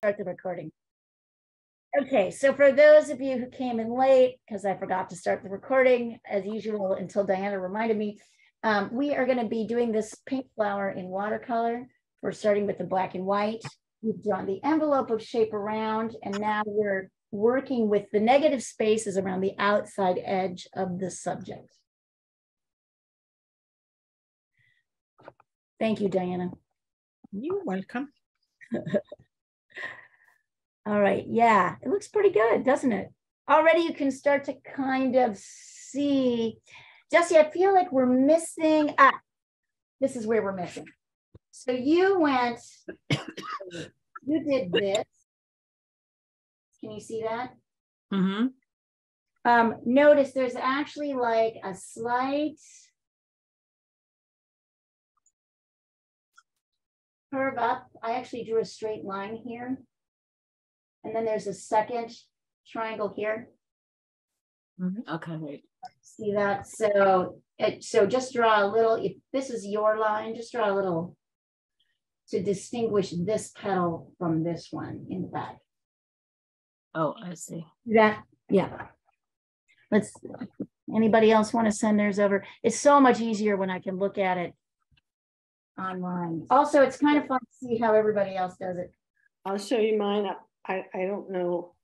start the recording. Okay, so for those of you who came in late, because I forgot to start the recording as usual until Diana reminded me, we are going to be doing this pink flower in watercolor. We're starting with the black and white. We've drawn the envelope of shape around, and now we're working with the negative spaces around the outside edge of the subject. Thank you, Diana. You're welcome. All right, yeah, it looks pretty good, doesn't it? Already you can start to kind of see. Jesse, I feel like we're missing, this is where we're missing. So you went, you did this. Can you see that? Mm-hmm. Notice there's actually like a slight curve up. I actually drew a straight line here. And then there's a second triangle here. Okay. See that? So just draw a little, if this is your line, just draw a little to distinguish this petal from this one in the back. Oh, I see. That, yeah. Anybody else want to send theirs over? It's so much easier when I can look at it online. Also, it's kind of fun to see how everybody else does it. I'll show you mine. I don't know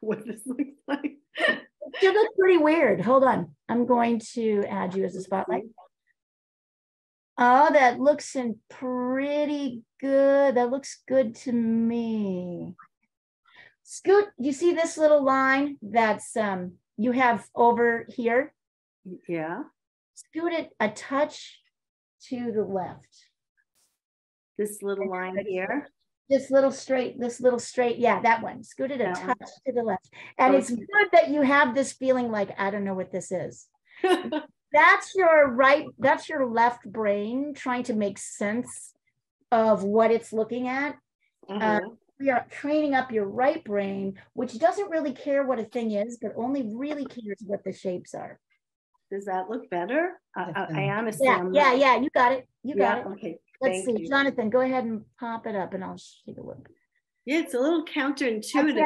what this looks like. It looks pretty weird. Hold on. I'm going to add you as a spotlight. Oh, that looks pretty good. That looks good to me. Scoot, you see this little line that's you have over here? Yeah. Scoot it a touch to the left. This little line here. This little straight, yeah, that one. Scoot it a touch to the left. And it's good that you have this feeling like, I don't know what this is. That's your left brain trying to make sense of what it's looking at. We are training up your right brain, which doesn't really care what a thing is, but only really cares what the shapes are. Does that look better? I honestly, yeah, you got it. You got it. Okay. Let's see, Jonathan, go ahead and pop it up and I'll take a look. Yeah, it's a little counterintuitive.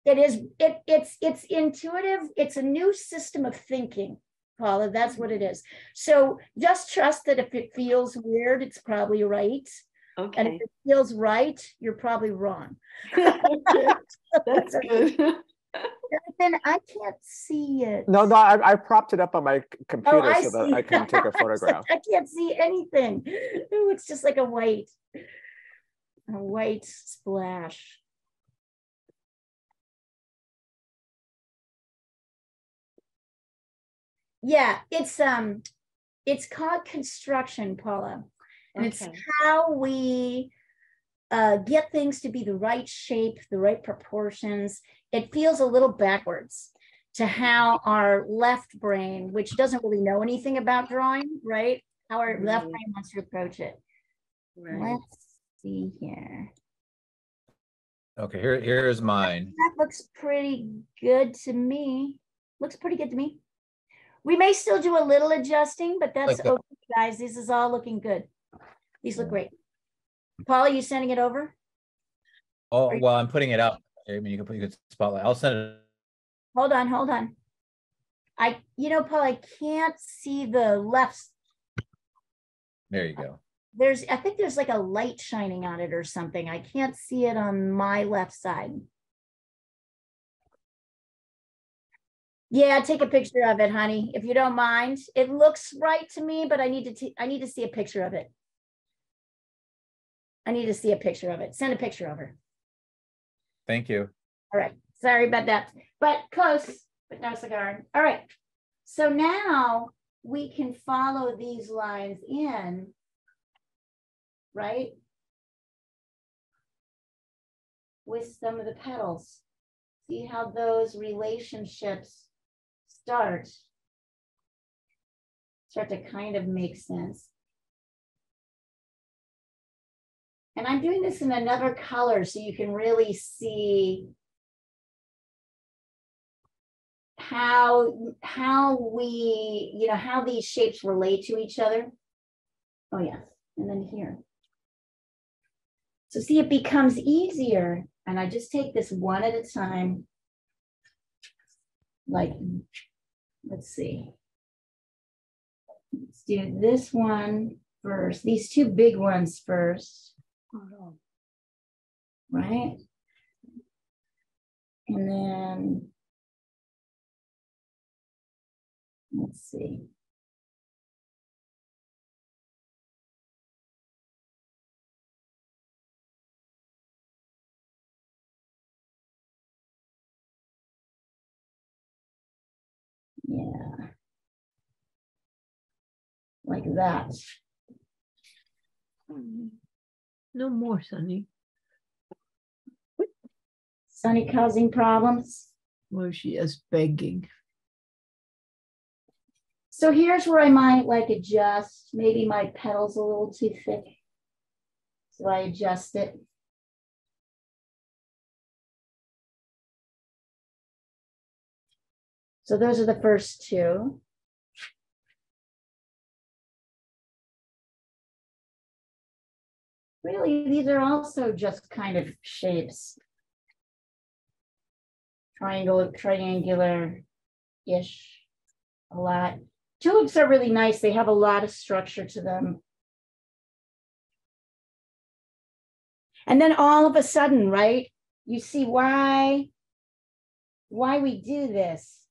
It is, it's intuitive. It's a new system of thinking, Paula, that's what it is. So just trust that if it feels weird, it's probably right. Okay. And if it feels right, you're probably wrong. That's good. Jonathan, I can't see it. No, I propped it up on my computer so that see. I can take a photograph. I can't see anything. It looks just like a white splash. Yeah, it's called construction, Paula. And it's how we get things to be the right shape, the right proportions. It feels a little backwards to how our left brain, which doesn't really know anything about drawing, right? How our left brain wants to approach it. Let's see here. Okay, here's mine. That looks pretty good to me. Looks pretty good to me. We may still do a little adjusting, but that's okay, guys. This is all looking good. These look great. Paula, you sending it over? Oh, well, I'm putting it out. I mean, you can spotlight. I'll send it. Hold on. Paul, I can't see the left. There you go. I think there's like a light shining on it or something. I can't see it on my left side. Yeah, take a picture of it, honey, if you don't mind. It looks right to me, but I need to see a picture of it. I need to see a picture of it. Send a picture over. Thank you. All right. Sorry about that, but close, but no cigar. All right. So now we can follow these lines in, right? With some of the petals. See how those relationships start to kind of make sense. And I'm doing this in another color so you can really see how we, how these shapes relate to each other. Oh yes, and then here. So see, it becomes easier. And I just take this one at a time. Like, let's see. Let's do this one first. These two big ones first. Right? And then, let's see. Yeah. Like that. No more, Sunny. Sunny causing problems. Well, she is begging. So here's where I might like adjust. Maybe my petal's a little too thick. So I adjust it. So those are the first two. Really, these are also just kind of shapes. Triangular-ish, a lot. Tulips are really nice. They have a lot of structure to them. And then all of a sudden, right, you see why we do this.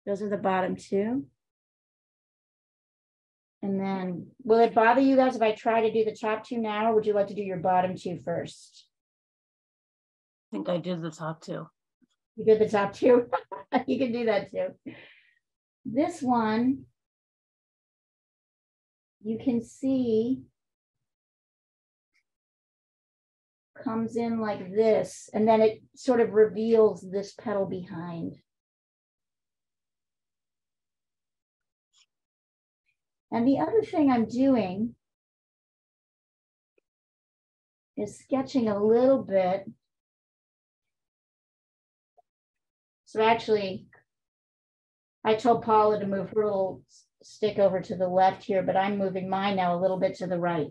Those are the bottom two. And then, will it bother you guys if I try to do the top two now, or would you like to do your bottom two first? I think I did the top two. You did the top two? You can do that too. This one, you can see, comes in like this, and then it sort of reveals this petal behind. And the other thing I'm doing is sketching a little bit. So actually, I told Paula to move her little stick over to the left here, but I'm moving mine now a little bit to the right.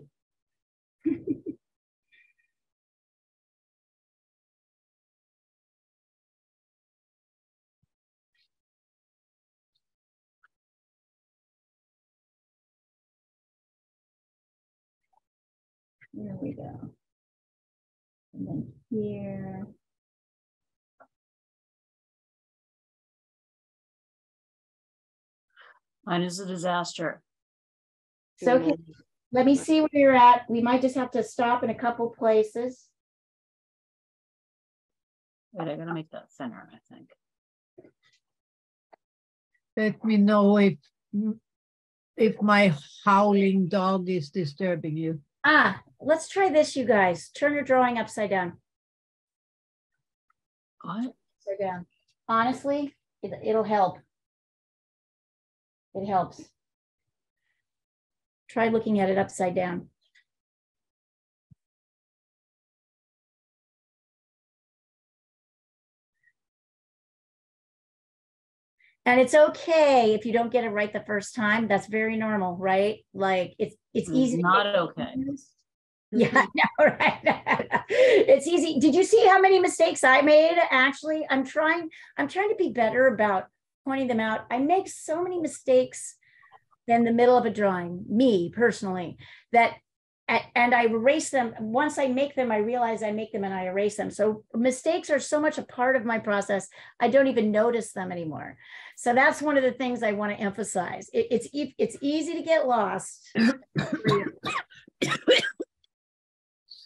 There we go. And then here. Mine is a disaster. So okay, let me see where you're at. We might just have to stop in a couple places. Wait, I gotta make that thinner, I think. Let me know if my howling dog is disturbing you. Ah, let's try this, you guys. Turn your drawing upside down. What? Upside down. Honestly, it'll help. It helps. Try looking at it upside down. And it's okay if you don't get it right the first time. That's very normal, right? Like it's easy. Not okay. Yeah, I know, right? It's easy. Did you see how many mistakes I made? Actually, I'm trying to be better about pointing them out. I make so many mistakes in the middle of a drawing, me personally, and I erase them. Once I make them, I realize I make them and I erase them. So mistakes are so much a part of my process, I don't even notice them anymore. So that's one of the things I want to emphasize. It's easy to get lost.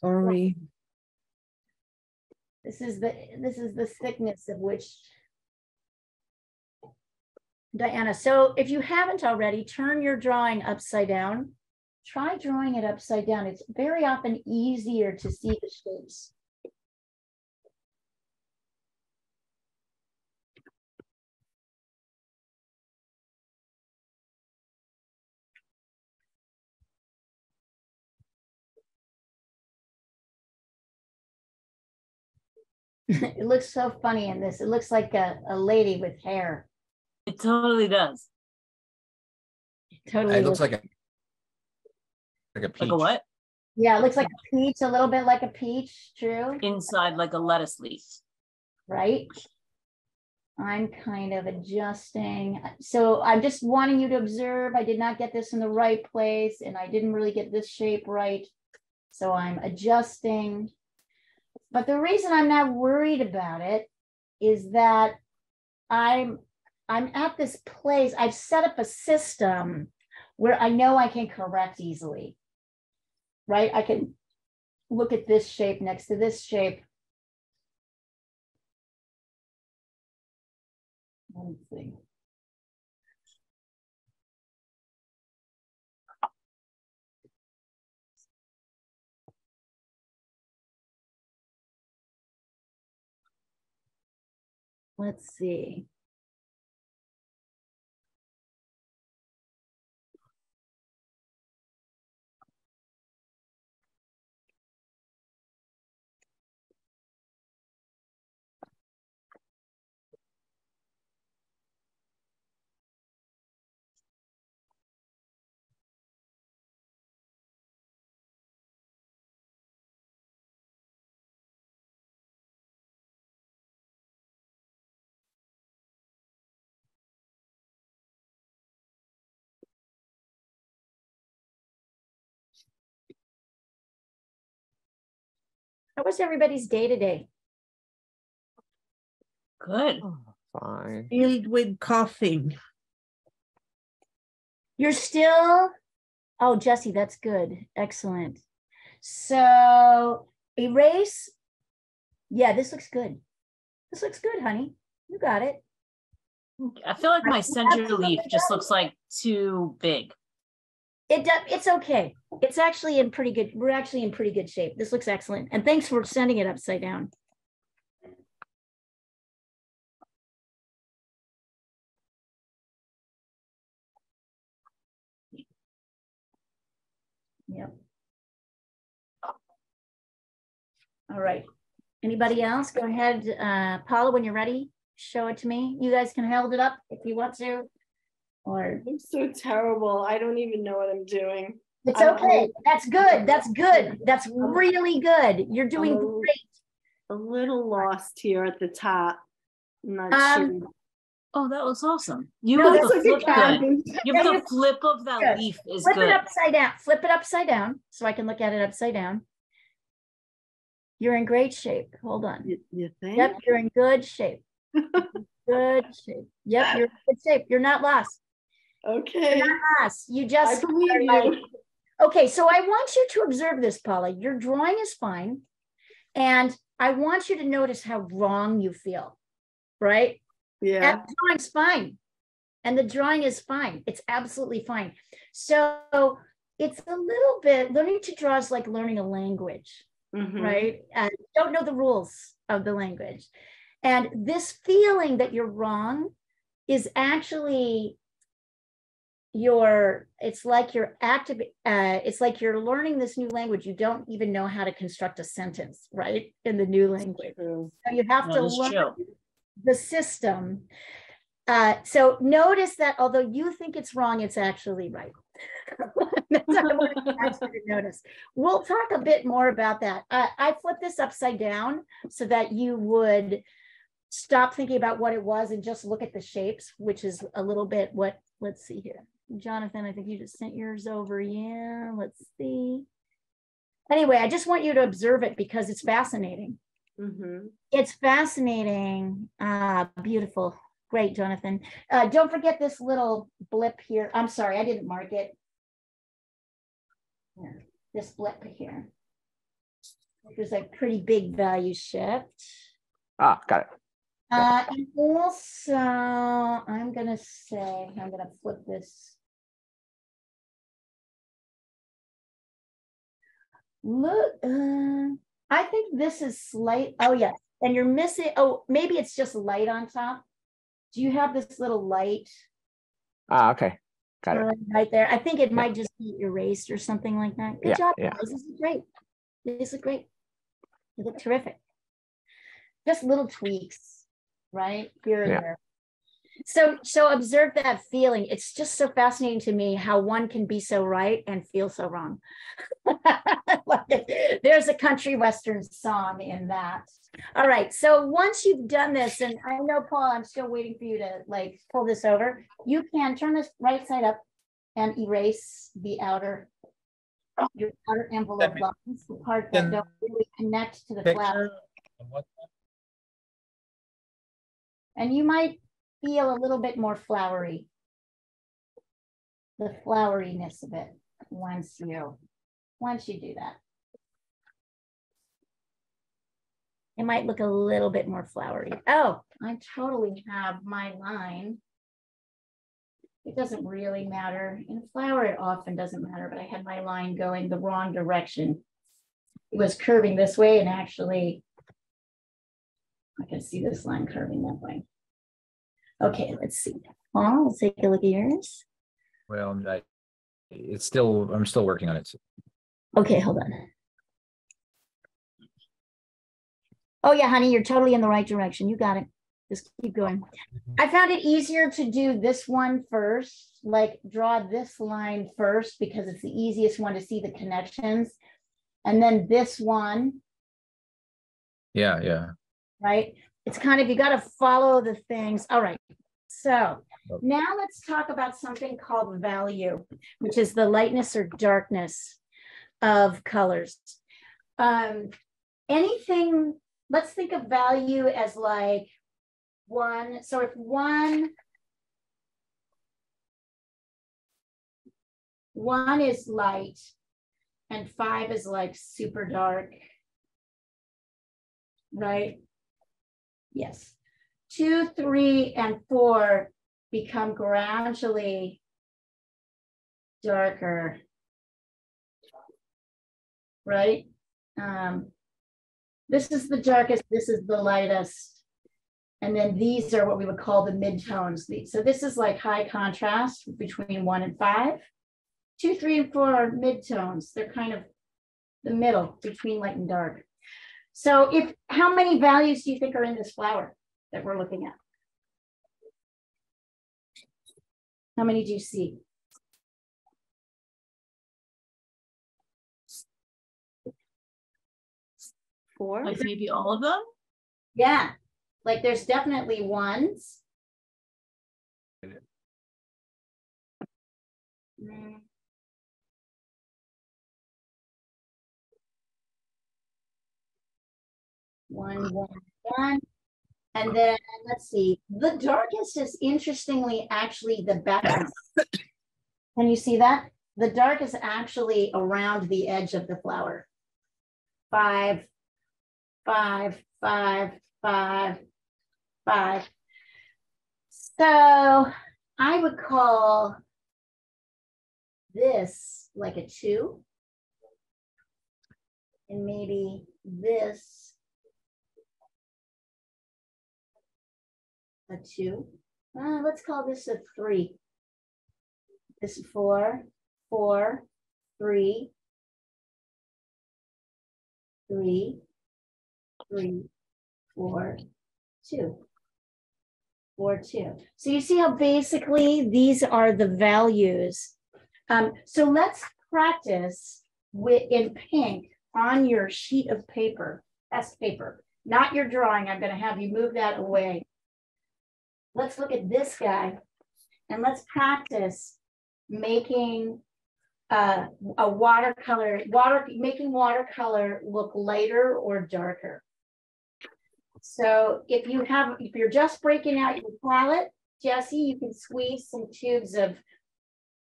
Sorry. This is the thickness of which, Diana. So if you haven't already, turn your drawing upside down. Try drawing it upside down. It's very often easier to see the shapes. It looks so funny in this. It looks like a lady with hair. It totally does. Totally It looks like a Like peach. a what? Yeah, it looks like a peach, a little bit like a peach, true, Inside like a lettuce leaf. right? I'm kind of adjusting. So I'm just wanting you to observe, I did not get this in the right place and I didn't really get this shape right. So I'm adjusting. But the reason I'm not worried about it is that I'm at this place, I've set up a system where I know I can correct easily, right? I can look at this shape next to this shape. Let's see. Let's see. How was everybody's day today? Good. Fine. Filled with coughing. You're still, oh, Jesse, that's good. Excellent. So erase. Yeah, this looks good. This looks good, honey. You got it. I feel like my center leaf just looks like too big. It does. It's okay. It's actually in pretty good. We're actually in pretty good shape. This looks excellent. And thanks for sending it upside down. Yep. All right. Anybody else? Go ahead. Paula, when you're ready, show it to me. You guys can hold it up if you want to. Or I'm so terrible. I don't even know what I'm doing. it's okay. That's good. That's good. That's really good. You're doing great. A little lost here at the top. I'm not sure. Oh, that was awesome. You No, have that's the like a flip good. cabin. You have Yeah, the flip of that good. leaf is Flip it good. upside down. Flip it upside down so I can look at it upside down. You're in great shape. Hold on. You think? Yep, you're in good shape. Good shape. Yep, you're in good shape. You're not lost. Okay. You're not lost. You I just believe are like, you. okay, so I want you to observe this, Paula. Your drawing is fine. And I want you to notice how wrong you feel, right? Yeah. And the drawing's fine. And the drawing is fine. It's absolutely fine. So it's a little bit, learning to draw is like learning a language, right? And you don't know the rules of the language. And this feeling that you're wrong is actually it's like you're active, it's like you're learning this new language. You don't even know how to construct a sentence, right? In the new language. So you have to learn the system. So notice that although you think it's wrong, it's actually right. That's what I want you to notice. We'll talk a bit more about that. I flipped this upside down so that you would stop thinking about what it was and just look at the shapes, which is a little bit what, let's see here. Jonathan, I think you just sent yours over. Yeah, let's see. Anyway, I just want you to observe it because it's fascinating. It's fascinating. Beautiful. Great, Jonathan. Don't forget this little blip here. I'm sorry, I didn't mark it. Yeah, this blip here. There's a pretty big value shift. Ah, got it. And also, I'm going to flip this. Look, I think this is slight. Oh, yes. And you're missing. Oh, maybe it's just light on top. Do you have this little light? Ah, okay. Got it. Right there. I think it might just be erased or something like that. Good job, yeah. guys. This is great. This is great. You look terrific. just little tweaks, right? Here and Yeah. there. So observe that feeling. It's just so fascinating to me how one can be so right and feel so wrong. There's a country western song in that. All right. So once you've done this, and I know, Paul, I'm still waiting for you to like pull this over. You can turn this right side up and erase the outer, your outer envelope lines, the part that don't really connect to the flower. And you might feel a little bit more flowery, the floweriness of it once you do that. It might look a little bit more flowery. Oh, I totally have my line. It doesn't really matter. In a flower, it often doesn't matter, but I had my line going the wrong direction. It was curving this way, and actually, I can see this line curving that way. Okay, let's see. Paul, let's take a look at yours. Well, I'm still working on it. Okay, hold on. Oh yeah, honey, you're totally in the right direction. You got it. Just keep going. I found it easier to do this one first, like draw this line first because it's the easiest one to see the connections. And then this one. Yeah, yeah. Right? It's kind of, you got to follow the things. All right. So now let's talk about something called value, which is the lightness or darkness of colors. Anything, let's think of value as like one. So if one is light and 5 is like super dark, right? Yes. 2, 3, and 4 become gradually darker, right? This is the darkest, this is the lightest. And then these are what we would call the midtones. So this is like high contrast between 1 and 5. 2, 3, and 4 are midtones. They're kind of the middle between light and dark. So how many values do you think are in this flower that we're looking at? How many do you see? 4. Like maybe all of them? Yeah, like there's definitely ones. One. And then let's see, the darkest is interestingly actually the background. Can you see that? The dark is actually around the edge of the flower. 5, 5, 5, 5, 5. So I would call this like a 2. And maybe this a 2. Let's call this a 3. This 4, 4, 3, 3, 3, 4, 2. 4, 2. So you see how basically these are the values. So let's practice in pink on your sheet of paper, test paper, not your drawing. I'm going to have you move that away. Let's look at this guy and let's practice making a watercolor, making watercolor look lighter or darker. So if you're just breaking out your palette, Jesse, you can squeeze some tubes of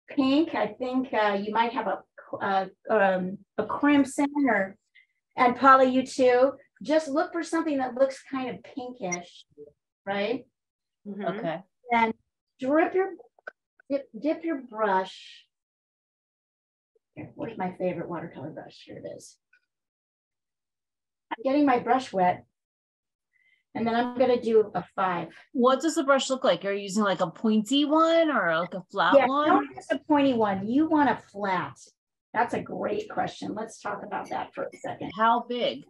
pink. I think you might have a crimson and Paula, you too. Just look for something that looks kind of pinkish, right? Mm-hmm. Okay. And dip your brush. Here, where's my favorite watercolor brush? Here it is. I'm getting my brush wet. And then I'm going to do a 5. What does the brush look like? Are you using like a pointy one or like a flat one? Don't use a pointy one. You want a flat. That's a great question. Let's talk about that for a second. How big?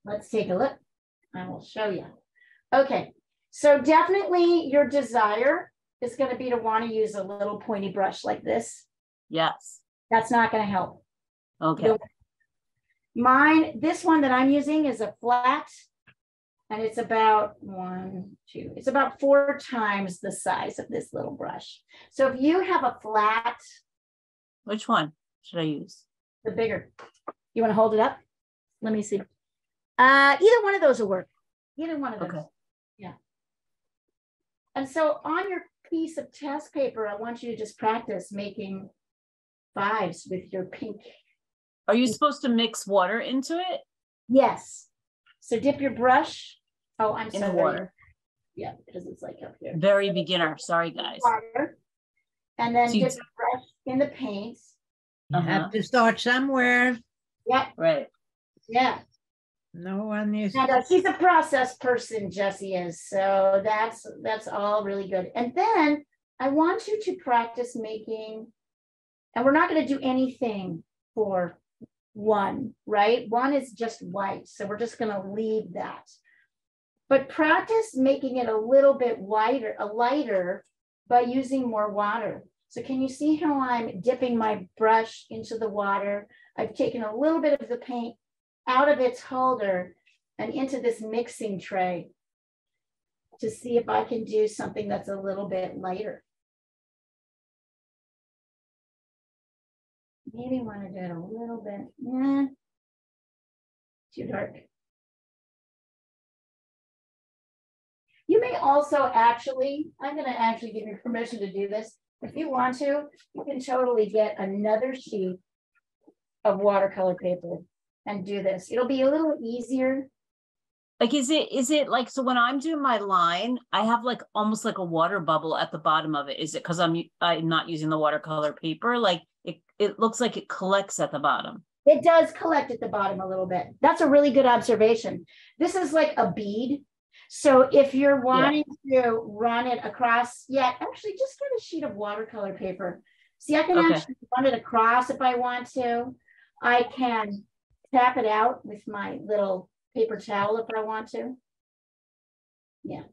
Let's take a look. I will show you. Okay, so definitely your desire is going to be to want to use a little pointy brush like this. Yes. That's not going to help. Okay. Mine, this one that I'm using is a flat, and it's about it's about 4 times the size of this little brush. So if you have a flat, Which one should I use? the bigger, you want to hold it up? Let me see. Either one of those will work. Either one of those. Okay. Yeah. And so on your piece of test paper, I want you to just practice making 5s with your pink. Are you supposed to mix water into it? Yes. So dip your brush. Oh, I'm In sorry. the water. Yeah, because it's like up here. Very beginner. Sorry, guys. Water. And then So you- dip your brush in the paint. You have to start somewhere. Yeah, Right. yeah. No one is. And she's a process person, Jessie is. So that's all really good. And then I want you to practice making, and we're not going to do anything for 1, right? 1 is just white. So we're just going to leave that. But practice making it a little bit whiter, lighter by using more water. So can you see how I'm dipping my brush into the water? I've taken a little bit of the paint out of its holder and into this mixing tray to see if I can do something that's a little bit lighter. Maybe want to do it a little bit, too dark. You may also actually, I'm going to actually give you permission to do this. If you want to, you can totally get another sheet of watercolor paper and do this. It'll be a little easier. Like, is it like, so when I'm doing my line, I have like almost like a water bubble at the bottom of it. Is it because I'm not using the watercolor paper? Like it looks like it collects at the bottom. It does collect at the bottom a little bit. That's a really good observation. This is like a bead. So if you're wanting to run it across, actually just get a sheet of watercolor paper. See, I can actually run it across if I want to. I can tap it out with my little paper towel if I want to. Yeah.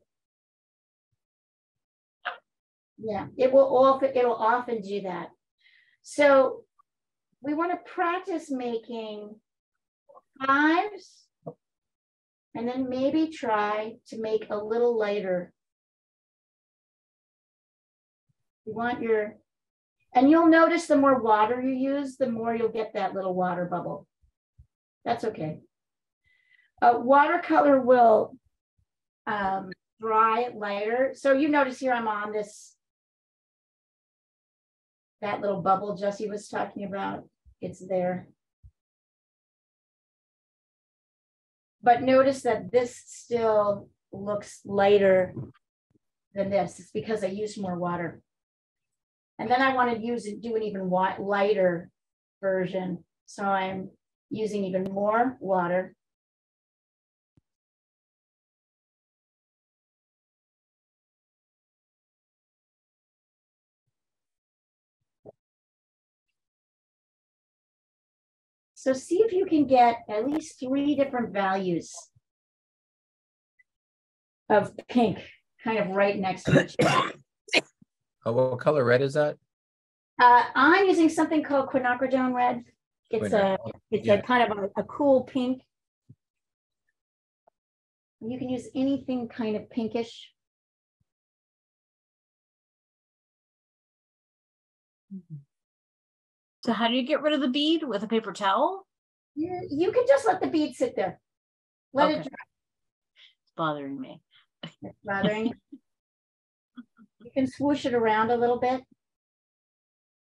Yeah, it'll often do that. So we want to practice making 5s and then maybe try to make a little lighter. You want and you'll notice the more water you use, the more you'll get that little water bubble. That's okay. Watercolor will dry lighter. So you notice here I'm on that little bubble Jessie was talking about. It's there. But notice that this still looks lighter than this. It's because I used more water. And then I want to do an even lighter version. So I'm using even more water. So see if you can get at least 3 different values of pink kind of right next to each other. What color red is that? I'm using something called quinacridone red. It's a kind of a cool pink. You can use anything kind of pinkish. So how do you get rid of the bead? With a paper towel? You can just let the bead sit there. Let it dry. It's bothering me. It's bothering you. You can swoosh it around a little bit.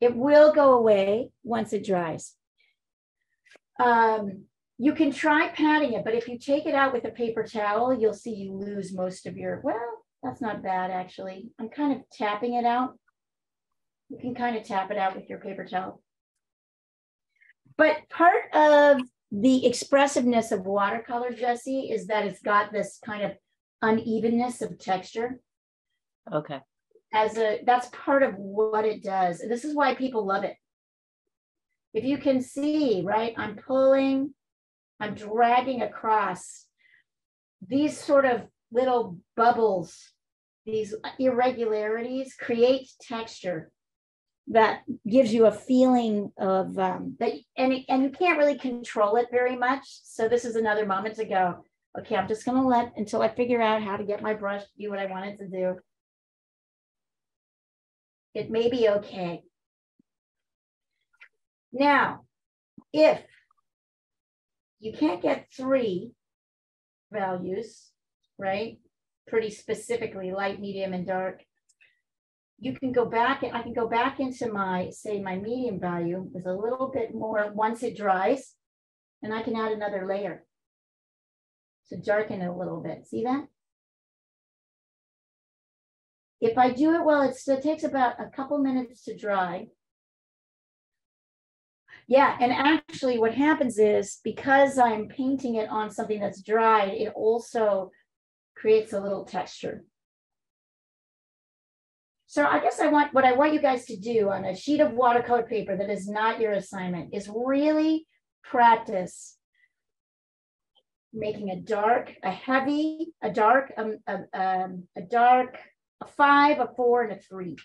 It will go away once it dries. You can try patting it, but if you take it out with a paper towel, you'll see you lose most of well, that's not bad actually. I'm kind of tapping it out. You can kind of tap it out with your paper towel. But part of the expressiveness of watercolor, Jessie, is that it's got this kind of unevenness of texture. Okay. That's part of what it does. And this is why people love it. If you can see, right, I'm dragging across. these sort of little bubbles, these irregularities create texture that gives you a feeling of that, and you can't really control it very much. So this is another moment to go, okay, I'm just gonna let until I figure out how to get my brush to do what I want it to do. It may be okay. Now, if you can't get 3 values, right? Pretty specifically, light, medium, and dark. You can go back, I can go back into my, say, my medium value with a little bit more once it dries, and I can add another layer to darken it a little bit. See that? If I do it well, it takes about a couple minutes to dry. Yeah, and actually what happens is because I'm painting it on something that's dried, it also creates a little texture. So I guess what I want you guys to do on a sheet of watercolor paper that is not your assignment is really practice making a dark, a heavy, a dark, a 5, a 4, and a 3.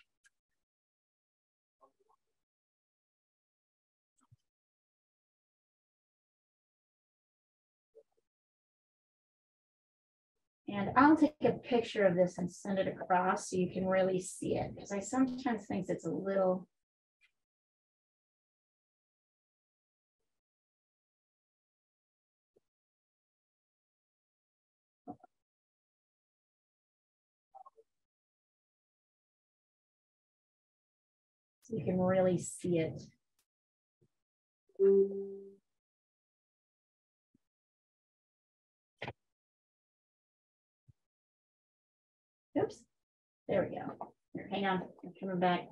And I'll take a picture of this and send it across so you can really see it, because I sometimes think it's a little. So you can really see it. Oops, there we go. Here, hang on, I'm coming back.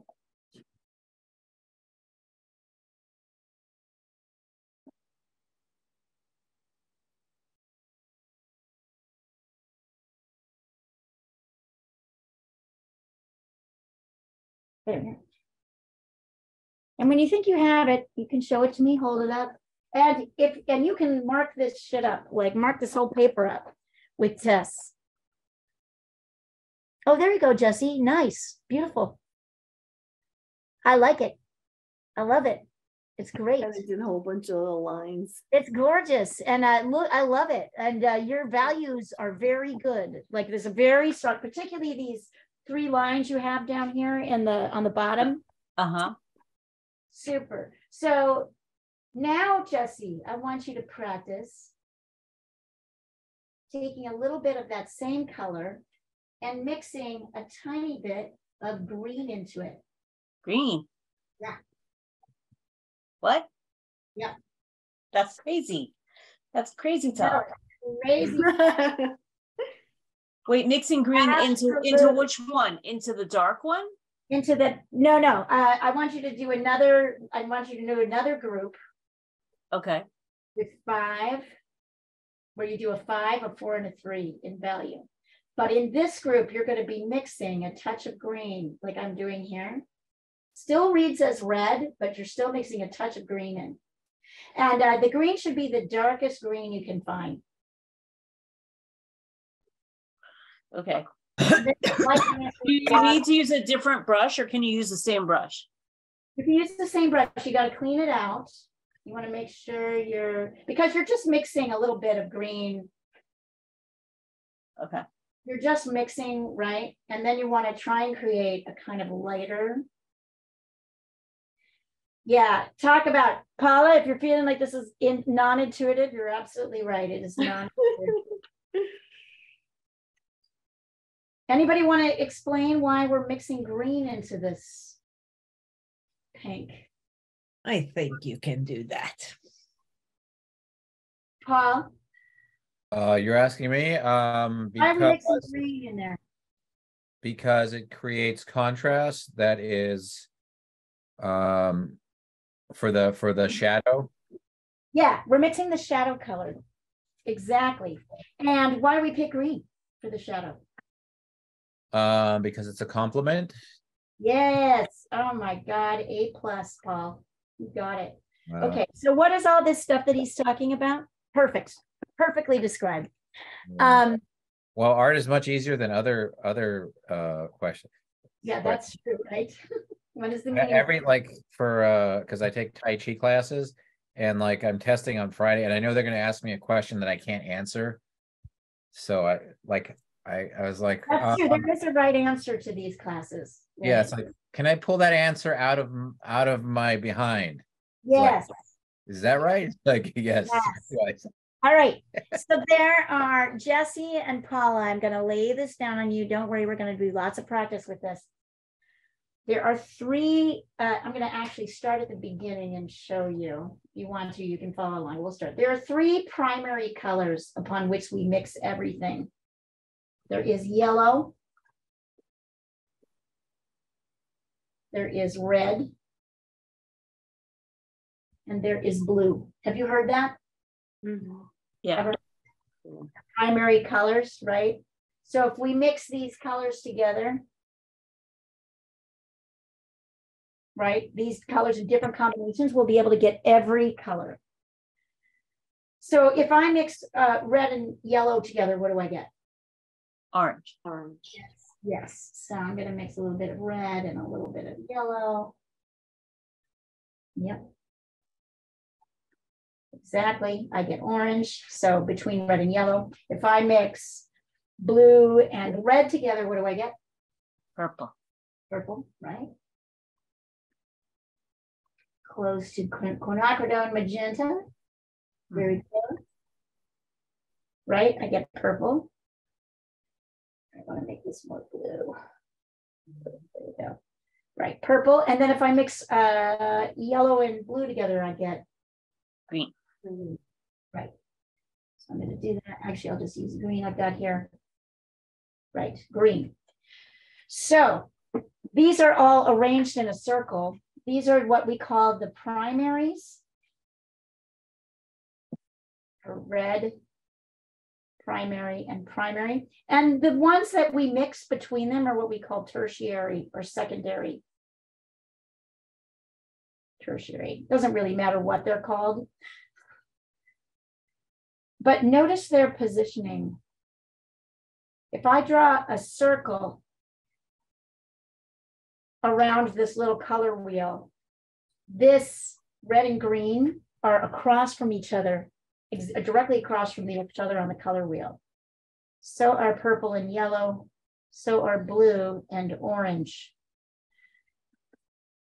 There we go. And when you think you have it, you can show it to me, hold it up. And you can mark this shit up, like mark this whole paper up with Tess. Oh, there you go, Jesse. Nice, beautiful. I like it. I love it. It's great. And I did a whole bunch of little lines. It's gorgeous, and look, I love it. And your values are very good. Like there's a very strong, particularly these 3 lines you have down here in on the bottom. Super. So now, Jesse, I want you to practice taking a little bit of that same color and mixing a tiny bit of green into it. Green. Yeah. What? Yeah. That's crazy. That's crazy talk. No, crazy. Wait, mixing green into which one? Into the dark one? Into the no. I want you to do another. I want you to do another group. Okay. With 5, where you do a 5, a 4, and a 3 in value. But in this group, you're going to be mixing a touch of green, like I'm doing here. Still reads as red, but you're still mixing a touch of green in. And the green should be the darkest green you can find. Okay. Do you need to use a different brush, or can you use the same brush? If you use the same brush, you got to clean it out. You want to make sure because you're just mixing a little bit of green. Okay. You're just mixing, right? And then you want to try and create a kind of lighter. Yeah, talk about, Paula, if you're feeling like this is non-intuitive, you're absolutely right. It is non-intuitive. Anybody want to explain why we're mixing green into this pink? I think you can do that. Paul? You're asking me? Why are we mixing green in there? Because it creates contrast that is for the shadow. Yeah, we're mixing the shadow color. Exactly. And why do we pick green for the shadow? Because it's a complement. Yes. Oh my God. A+, Paul. You got it. Wow. Okay. So what is all this stuff that he's talking about? Perfect. Perfectly described. Well, art is much easier than other questions. Yeah, that's true, right? What is the meaning? Every like for because I take Tai Chi classes and like I'm testing on Friday and I know they're gonna ask me a question that I can't answer. So I was like, That's true. There is a right answer to these classes. Right? Yeah, it's like, can I pull that answer out of my behind? Yes. Like, is that right? Like, yes. Yes. All right. So there are Jesse and Paula. I'm going to lay this down on you. Don't worry. We're going to do lots of practice with this. There are three. I'm going to actually start at the beginning and show you. If you want to, you can follow along. We'll start. There are three primary colors upon which we mix everything. There is yellow. There is red. And there is blue. Have you heard that? Mm-hmm. Yeah. Primary colors, right? So if we mix these colors together, right? These colors in different combinations, we'll be able to get every color. So if I mix red and yellow together, what do I get? Orange. Orange. Yes. So I'm going to mix a little bit of red and a little bit of yellow. Yep. Exactly. I get orange. So between red and yellow, if I mix blue and red together, what do I get? Purple. Purple, right? Close to quinacridone magenta. Very close. Right? I get purple. I want to make this more blue. There we go. Right, purple. And then if I mix yellow and blue together, I get green. Right. So I'm going to do that. Actually, I'll just use green I've got here. Right, green. So these are all arranged in a circle. These are what we call the primaries. Red, primary, and primary. And the ones that we mix between them are what we call tertiary or secondary. Tertiary. Doesn't really matter what they're called. But notice their positioning. If I draw a circle around this little color wheel, this red and green are across from each other, directly across from each other on the color wheel. So are purple and yellow, so are blue and orange.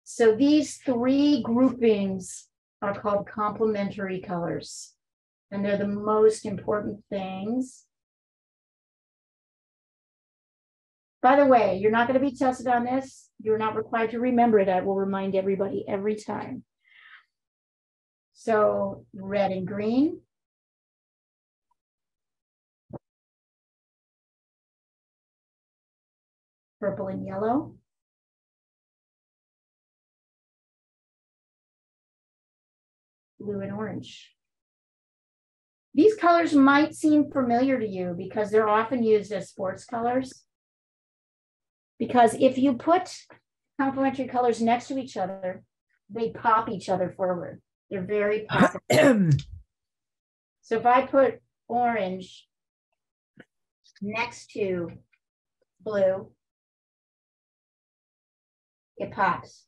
So these three groupings are called complementary colors. And they're the most important things. By the way, you're not going to be tested on this. You're not required to remember it. I will remind everybody every time. So red and green. Purple and yellow. Blue and orange. These colors might seem familiar to you because they're often used as sports colors. Because if you put complementary colors next to each other, they pop each other forward. They're very popping. So if I put orange next to blue, it pops.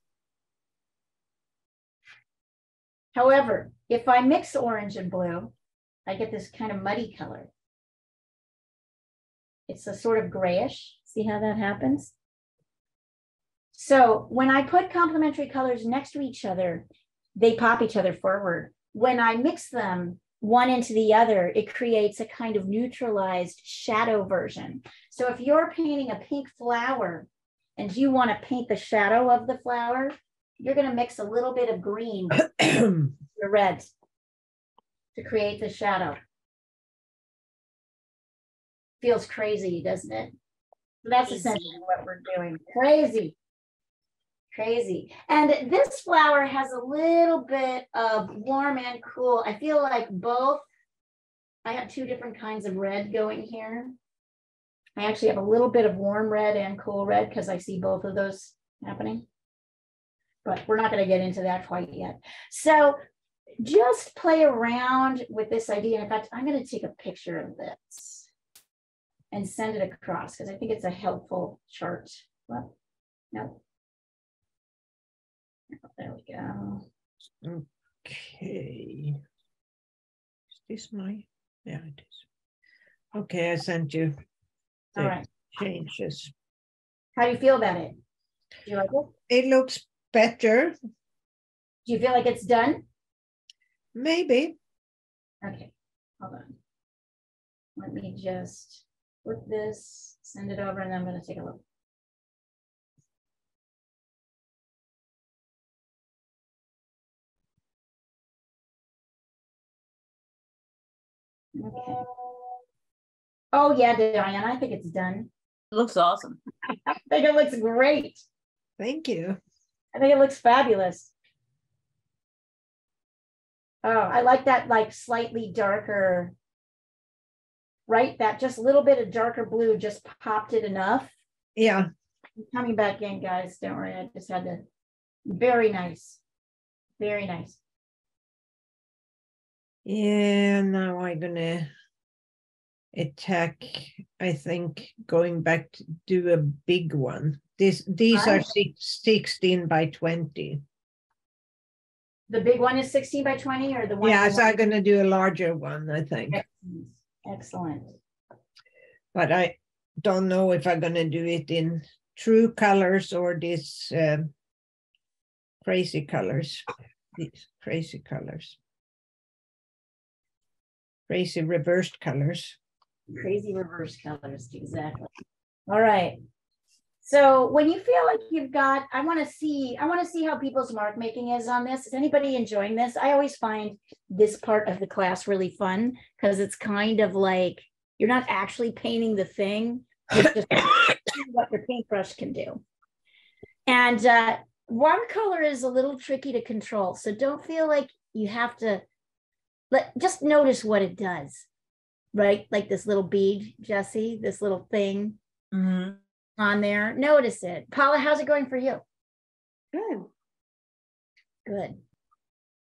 However, if I mix orange and blue, I get this kind of muddy color. It's a sort of grayish. See how that happens? So when I put complementary colors next to each other, they pop each other forward. When I mix them one into the other, it creates a kind of neutralized shadow version. So if you're painting a pink flower and you want to paint the shadow of the flower, you're going to mix a little bit of green with the red to create the shadow. Feels crazy, doesn't it? So that's essentially what we're doing. Crazy. Crazy. And this flower has a little bit of warm and cool. I feel like both. I have two different kinds of red going here. I actually have a little bit of warm red and cool red because I see both of those happening. But we're not going to get into that quite yet. So just play around with this idea. In fact, I'm going to take a picture of this and send it across because I think it's a helpful chart. Well, no. There we go. Okay. Is this my? Yeah, it is. Okay, I sent you the All right. changes. How do you feel about it? Do you like it? It looks better. Do you feel like it's done? Maybe. Okay, hold on. Let me just put this, send it over, and I'm going to take a look. Okay. Oh yeah, Diane, I think it's done. It looks awesome. I think it looks great. Thank you. I think it looks fabulous. Oh, I like that, like slightly darker, right? That just a little bit of darker blue just popped it enough. Yeah. I'm coming back in, guys. Don't worry. I just had to. Very nice. Very nice. Yeah, now I'm gonna attack, I think, going back to do a big one. These are 16 by 20. The big one is 16 by 20 or the one? Yeah, so I'm gonna do a larger one, I think. Excellent. But I don't know if I'm gonna do it in true colors or this crazy colors. These crazy colors. Crazy reversed colors. Crazy reverse colors, exactly. All right. So when you feel like you've got, I want to see how people's mark making is on this. Is anybody enjoying this? I always find this part of the class really fun because it's kind of like you're not actually painting the thing, it's just what your paintbrush can do. And watercolor is a little tricky to control, so don't feel like you have to. Just notice what it does, right? Like this little bead, Jesse, this little thing on there. Notice it. Paula, how's it going for you? Good. Good.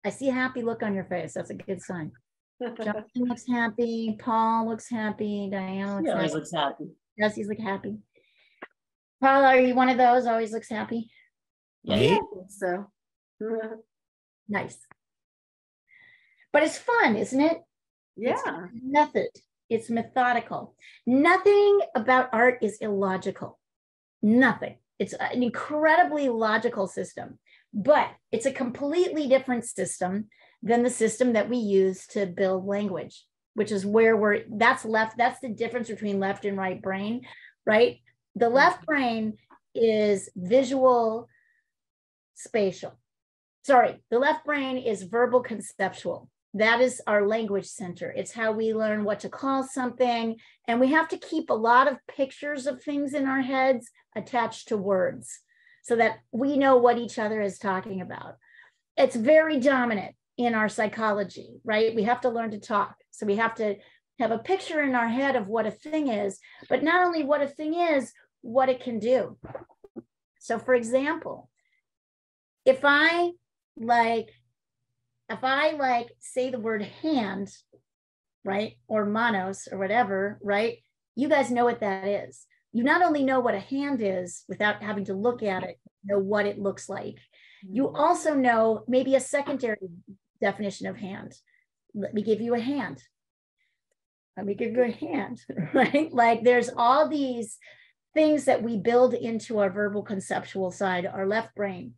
I see a happy look on your face. That's a good sign. Jonathan looks happy. Paul looks happy. Diana looks happy. Looks happy. Jesse's look happy. Paula, are you one of those? Always looks happy? Yeah. I think so. Nice. But it's fun, isn't it? Yeah. It's method. It's methodical. Nothing about art is illogical. Nothing. It's an incredibly logical system, but it's a completely different system than the system that we use to build language, which is where that's the difference between left and right brain, right? The left brain is visual spatial. Sorry, the left brain is verbal conceptual. That is our language center. It's how we learn what to call something. And we have to keep a lot of pictures of things in our heads attached to words so that we know what each other is talking about. It's very dominant in our psychology, right? We have to learn to talk. So we have to have a picture in our head of what a thing is, but not only what a thing is, what it can do. So for example, if I say the word hand, right? Or manos or whatever, right? You guys know what that is. You not only know what a hand is without having to look at it, know what it looks like. You also know maybe a secondary definition of hand. Let me give you a hand. Let me give you a hand, right? Like there's all these things that we build into our verbal conceptual side, our left brain.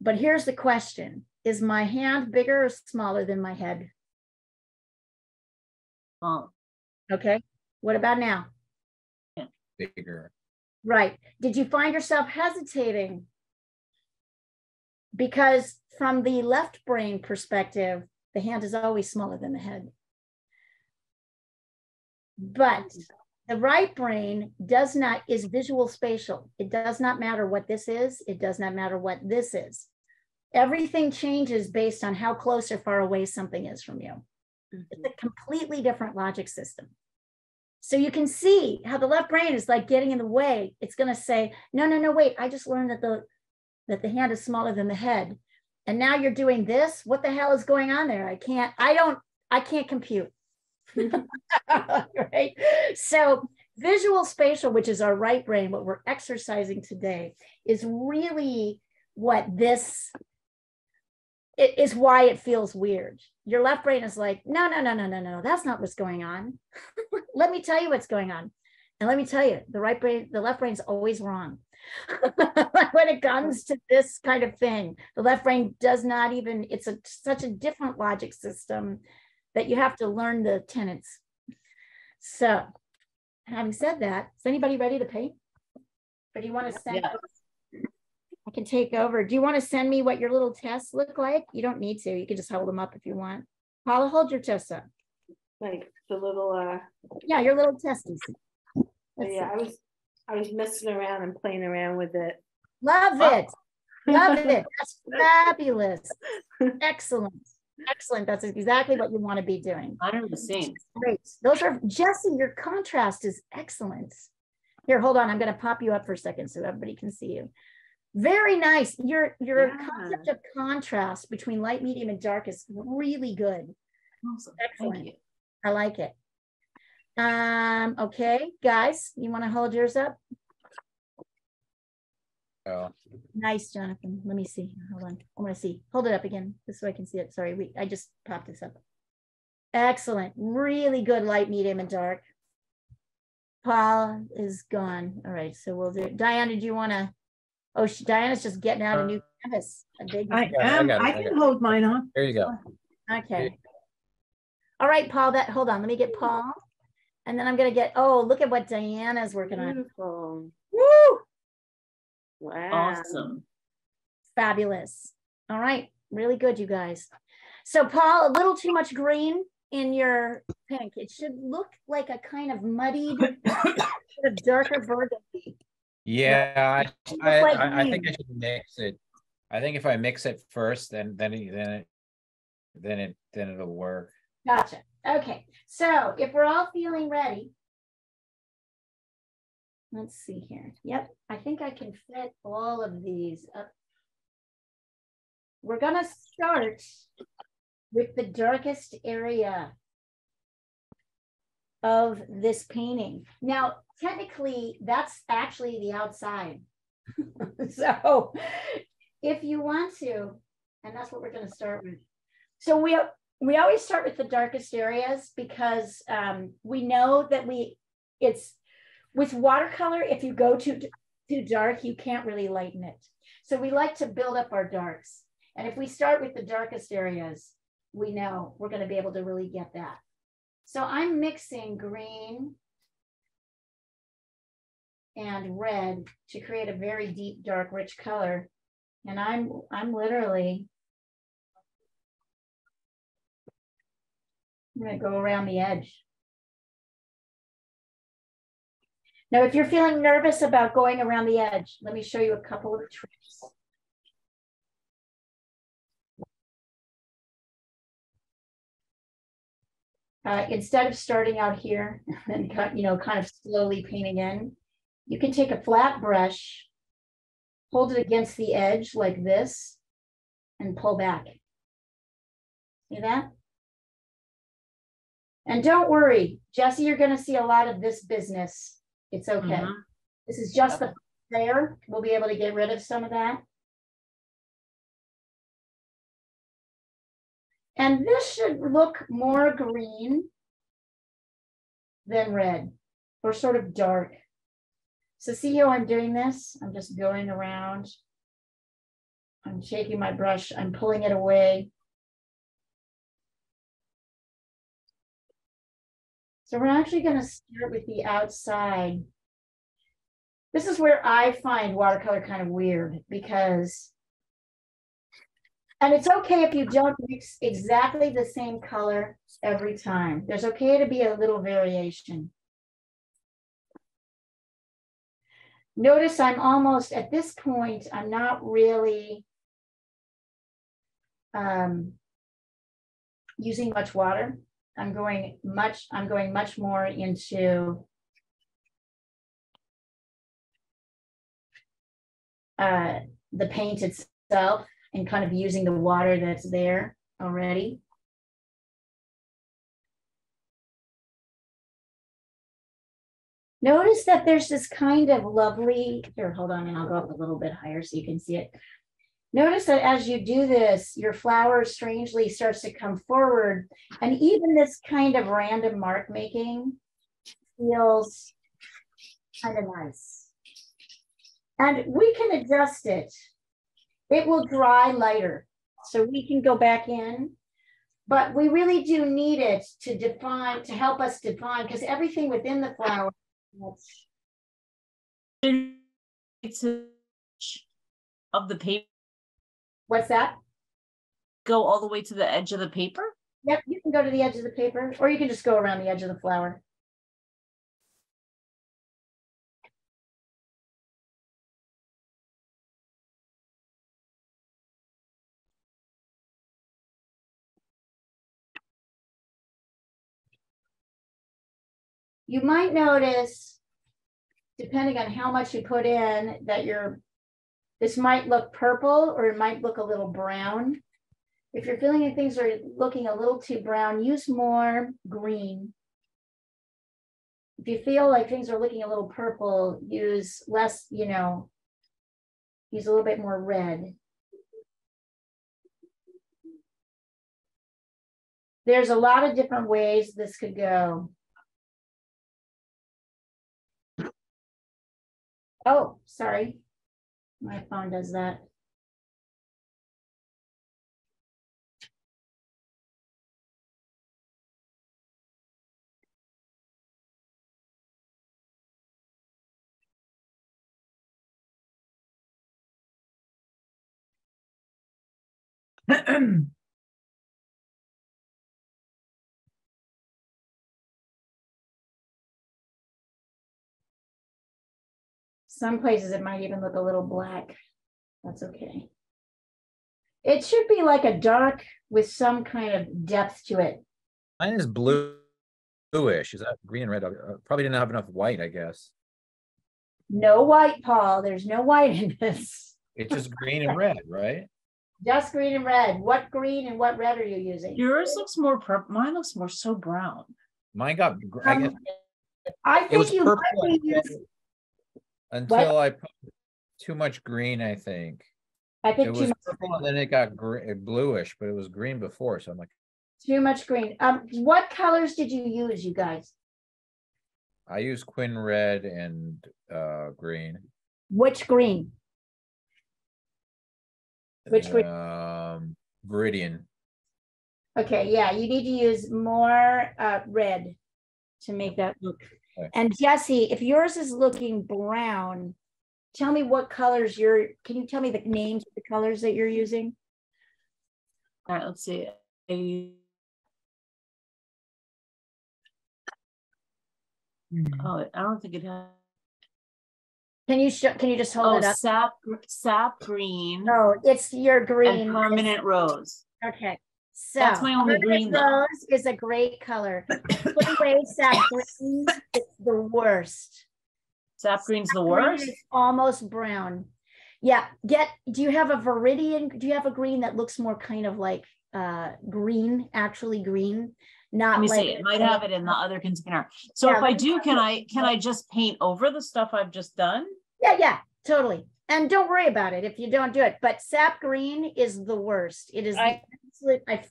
But here's the question. Is my hand bigger or smaller than my head? Oh. Okay. What about now? Bigger. Right. Did you find yourself hesitating? Because from the left brain perspective, the hand is always smaller than the head. But the right brain is visual spatial. It does not matter what this is. It does not matter what this is. Everything changes based on how close or far away something is from you. It's a completely different logic system. So you can see how the left brain is like getting in the way. It's going to say, no, wait, I just learned that the hand is smaller than the head. And now you're doing this. What the hell is going on there? I can't compute. Right. So visual spatial, which is our right brain, what we're exercising today, is really what this is, why it feels weird. Your left brain is like, no, that's not what's going on. Let me tell you what's going on. And let me tell you, the left brain's always wrong. When it comes to this kind of thing, the left brain does not even, it's such a different logic system that you have to learn the tenets. So having said that, is anybody ready to paint? Or do you want to send? Yeah. I can take over. Do you want to send me what your little tests look like? You don't need to. You can just hold them up if you want. Paula, hold your tests up. Like the little Yeah, your little testies. yeah, I was messing around and playing around with it. Love it. Love it. That's fabulous. Excellent. Excellent. That's exactly what you want to be doing. 100%. Great. Those are, Jesse, your contrast is excellent. Here, hold on. I'm going to pop you up for a second so everybody can see you. Very nice. Your concept of contrast between light, medium, and dark is really good. Awesome. Excellent. Thank you. I like it. Okay, guys, you want to hold yours up? Oh, Nice, Jonathan. Let me see. Hold on. I want to see. Hold it up again, just so I can see it. Sorry, I just popped this up. Excellent. Really good light, medium, and dark. Paul is gone. All right, so we'll do it. Diana, do you want to? Oh, Diana's just getting out a new canvas. A big one. I can hold mine up. there you go. Okay. All right, Paul. Hold on. Let me get Paul, and then I'm gonna get. Oh, look at what Diana's working on. Beautiful. Woo! Wow. Awesome. Fabulous. All right, really good, you guys. So, Paul, a little too much green in your pink. It should look like a kind of muddied, sort of darker burgundy. Yeah, Like I think green. I should mix it. I think if I mix it first, then it'll work. Gotcha. Okay, so if we're all feeling ready, let's see here. Yep, I think I can fit all of these up. We're gonna start with the darkest area of this painting. Now, technically, that's actually the outside. So if you want to, and that's what we're gonna start with. So we always start with the darkest areas because we know that it's with watercolor, if you go too dark, you can't really lighten it. So we like to build up our darks. And if we start with the darkest areas, we know we're going to be able to really get that. So I'm mixing green and red to create a very deep, dark, rich color. And I'm literally going to go around the edge. Now, if you're feeling nervous about going around the edge, let me show you a couple of tricks. Instead of starting out here and kind of slowly painting in, you can take a flat brush, hold it against the edge like this, and pull back. See that? And don't worry, Jesse, you're going to see a lot of this business. It's okay. This is just the layer. We'll be able to get rid of some of that. And this should look more green than red, or sort of dark. So see how I'm doing this? I'm just going around. I'm shaking my brush. I'm pulling it away. So we're actually going to start with the outside. This is where I find watercolor kind of weird because, and it's okay if you don't mix exactly the same color every time. There's okay to be a little variation. Notice I'm almost, at this point, I'm not really using much water. I'm going much more into the paint itself. and kind of using the water that's there already. Notice that there's this kind of lovely, here, hold on, and I'll go up a little bit higher so you can see it. Notice that as you do this, your flower strangely starts to come forward, and even this kind of random mark making feels kind of nice. And we can adjust it. It will dry lighter, so we can go back in, but we really do need it to define, to help us define, because everything within the flower. It's of the paper. What's that? Go all the way to the edge of the paper? Yep, you can go to the edge of the paper, or you can just go around the edge of the flower. You might notice, depending on how much you put in, that this might look purple or it might look a little brown. If you're feeling that things are looking a little too brown, use more green. If you feel like things are looking a little purple, use less, use a little bit more red. There's a lot of different ways this could go. Oh, sorry. My phone does that. Some places it might even look a little black. That's okay. It should be like a dark with some kind of depth to it. Mine is bluish. Is that green and red? Probably didn't have enough white, I guess. No white, Paul. There's no white in this. It's just green and red, right? Just green and red. What green and what red are you using? Yours looks more purple. Mine looks more so brown. Mine got, I guess, I it was think you purple might be using, until I put too much green, I think. I think It too was much purple and then it got bluish, but it was green before. So I'm like, too much green. What colors did you use, you guys? I use Quinn red and green. Which green? Which green? Viridian. Okay, yeah, you need to use more red to make that look. Okay. And Jesse, if yours is looking brown, tell me what colors can you tell me the names of the colors that you're using? All right, let's see. Oh, I don't think it has. Can you just hold it up? Sap green. Oh, it's your green. And permanent rose. Okay. So that's my only green though. Rose is a great color. Put away sap green. It's the worst. Sap green's the worst. Green is almost brown. Yeah. Do you have a Viridian? Do you have a green that looks more kind of like green, actually green? Not Let me like see. It might have it in the other container. So yeah, if I do, can I just paint over the stuff I've just done? Yeah, totally. And don't worry about it if you don't do it. But sap green is the worst. It is I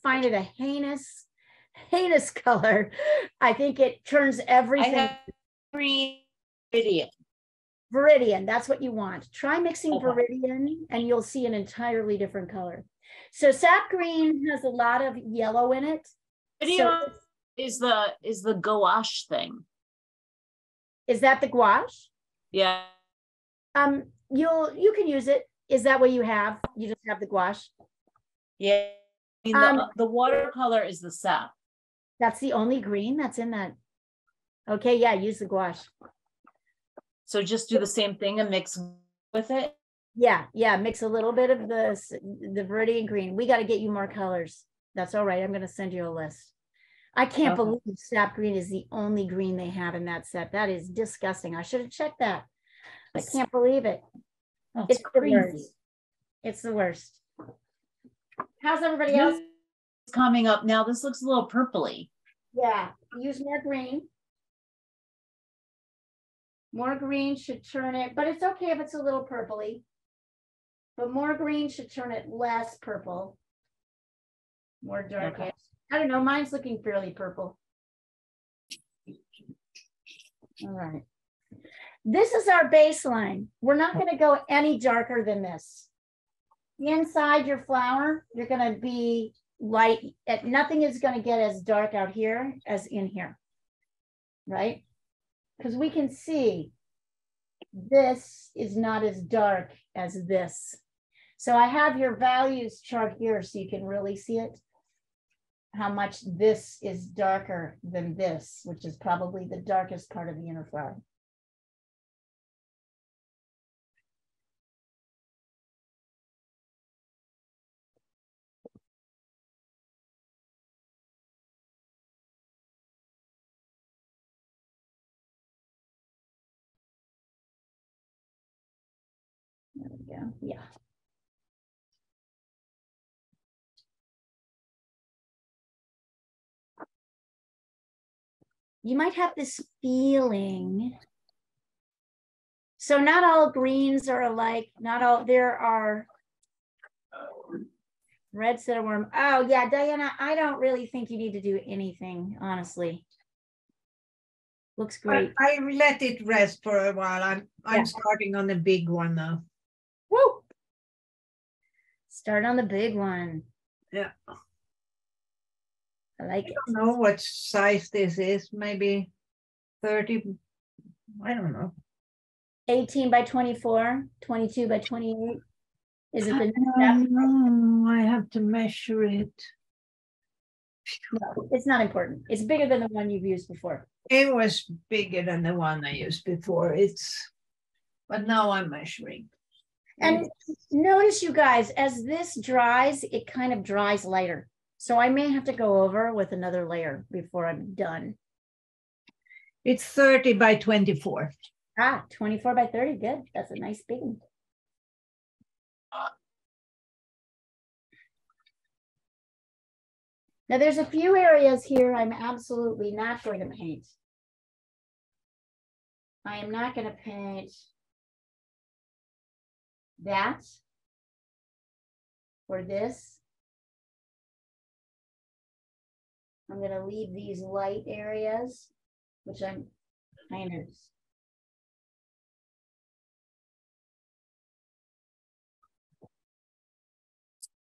find it a heinous color. I think it turns everything. I have green Viridian. Viridian, that's what you want. Try mixing Okay. Viridian and you'll see an entirely different color. So sap green has a lot of yellow in it. Viridian is the gouache thing. Is that the gouache? Yeah. You can use it. Is that what you have? You just have the gouache? Yeah. I mean, the watercolor is the sap. That's the only green that's in that. Okay, yeah, use the gouache. So just do the same thing and mix with it? Yeah, mix a little bit of the Viridian green. We got to get you more colors. That's all right. I'm going to send you a list. I can't believe sap green is the only green they have in that set. That is disgusting. I should have checked that. I can't believe it. That's It's crazy. the worst. It's the worst. How's everybody else? This is coming up now. This looks a little purpley. Yeah, use more green. More green should turn it, but it's okay if it's a little purpley. But more green should turn it less purple. More darkish. Okay. I don't know, mine's looking fairly purple. All right. This is our baseline. We're not going to go any darker than this. Inside your flower, you're going to be light. Nothing is going to get as dark out here as in here, right? Because we can see this is not as dark as this. So I have your values chart here so you can really see it. How much this is darker than this, which is probably the darkest part of the inner flower. There we go. Yeah. You might have this feeling. So not all greens are alike. Not all, there are reds that are warm. Oh yeah, Diana, I don't really think you need to do anything, honestly. Looks great. I let it rest for a while. I'm starting on the big one now. Woo! Start on the big one. Yeah. I like it. I don't know what size this is. Maybe 30. I don't know. 18 by 24, 22 by 28. Is it the no, I have to measure it. No, it's not important. It's bigger than the one you've used before. It was bigger than the one I used before. But now I'm measuring. And notice, you guys, as this dries, it kind of dries lighter. So I may have to go over with another layer before I'm done. It's 30 by 24. Ah, 24 by 30, good. That's a nice big one. Now there's a few areas here I'm absolutely not going to paint. I am not going to paint that or this. I'm going to leave these light areas, which I'm kind of.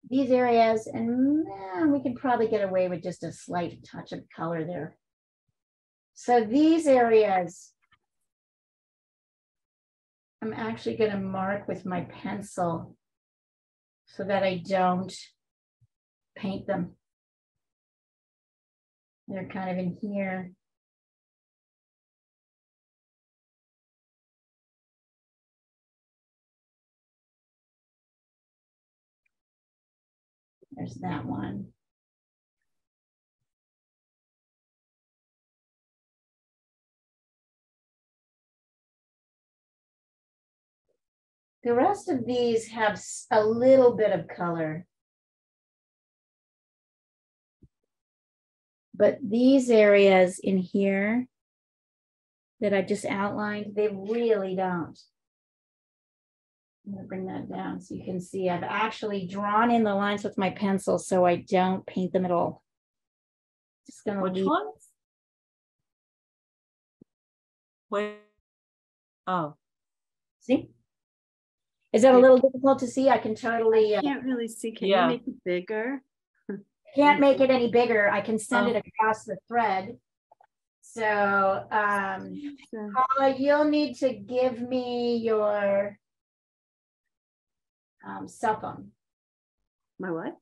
These areas, and we can probably get away with just a slight touch of color there. So these areas, I'm actually going to mark with my pencil so that I don't paint them. They're kind of in here. There's that one. The rest of these have a little bit of color. But these areas in here that I just outlined, they really don't. I'm going to bring that down so you can see I've actually drawn in the lines with my pencil so I don't paint them at all. Just going to Which ones? Wait. Oh. See? Is that a little difficult to see? I can totally. I can't really see. Can you make it bigger? Can't make it any bigger. I can send it across the thread. So Paula, you'll need to give me your cell phone. My what?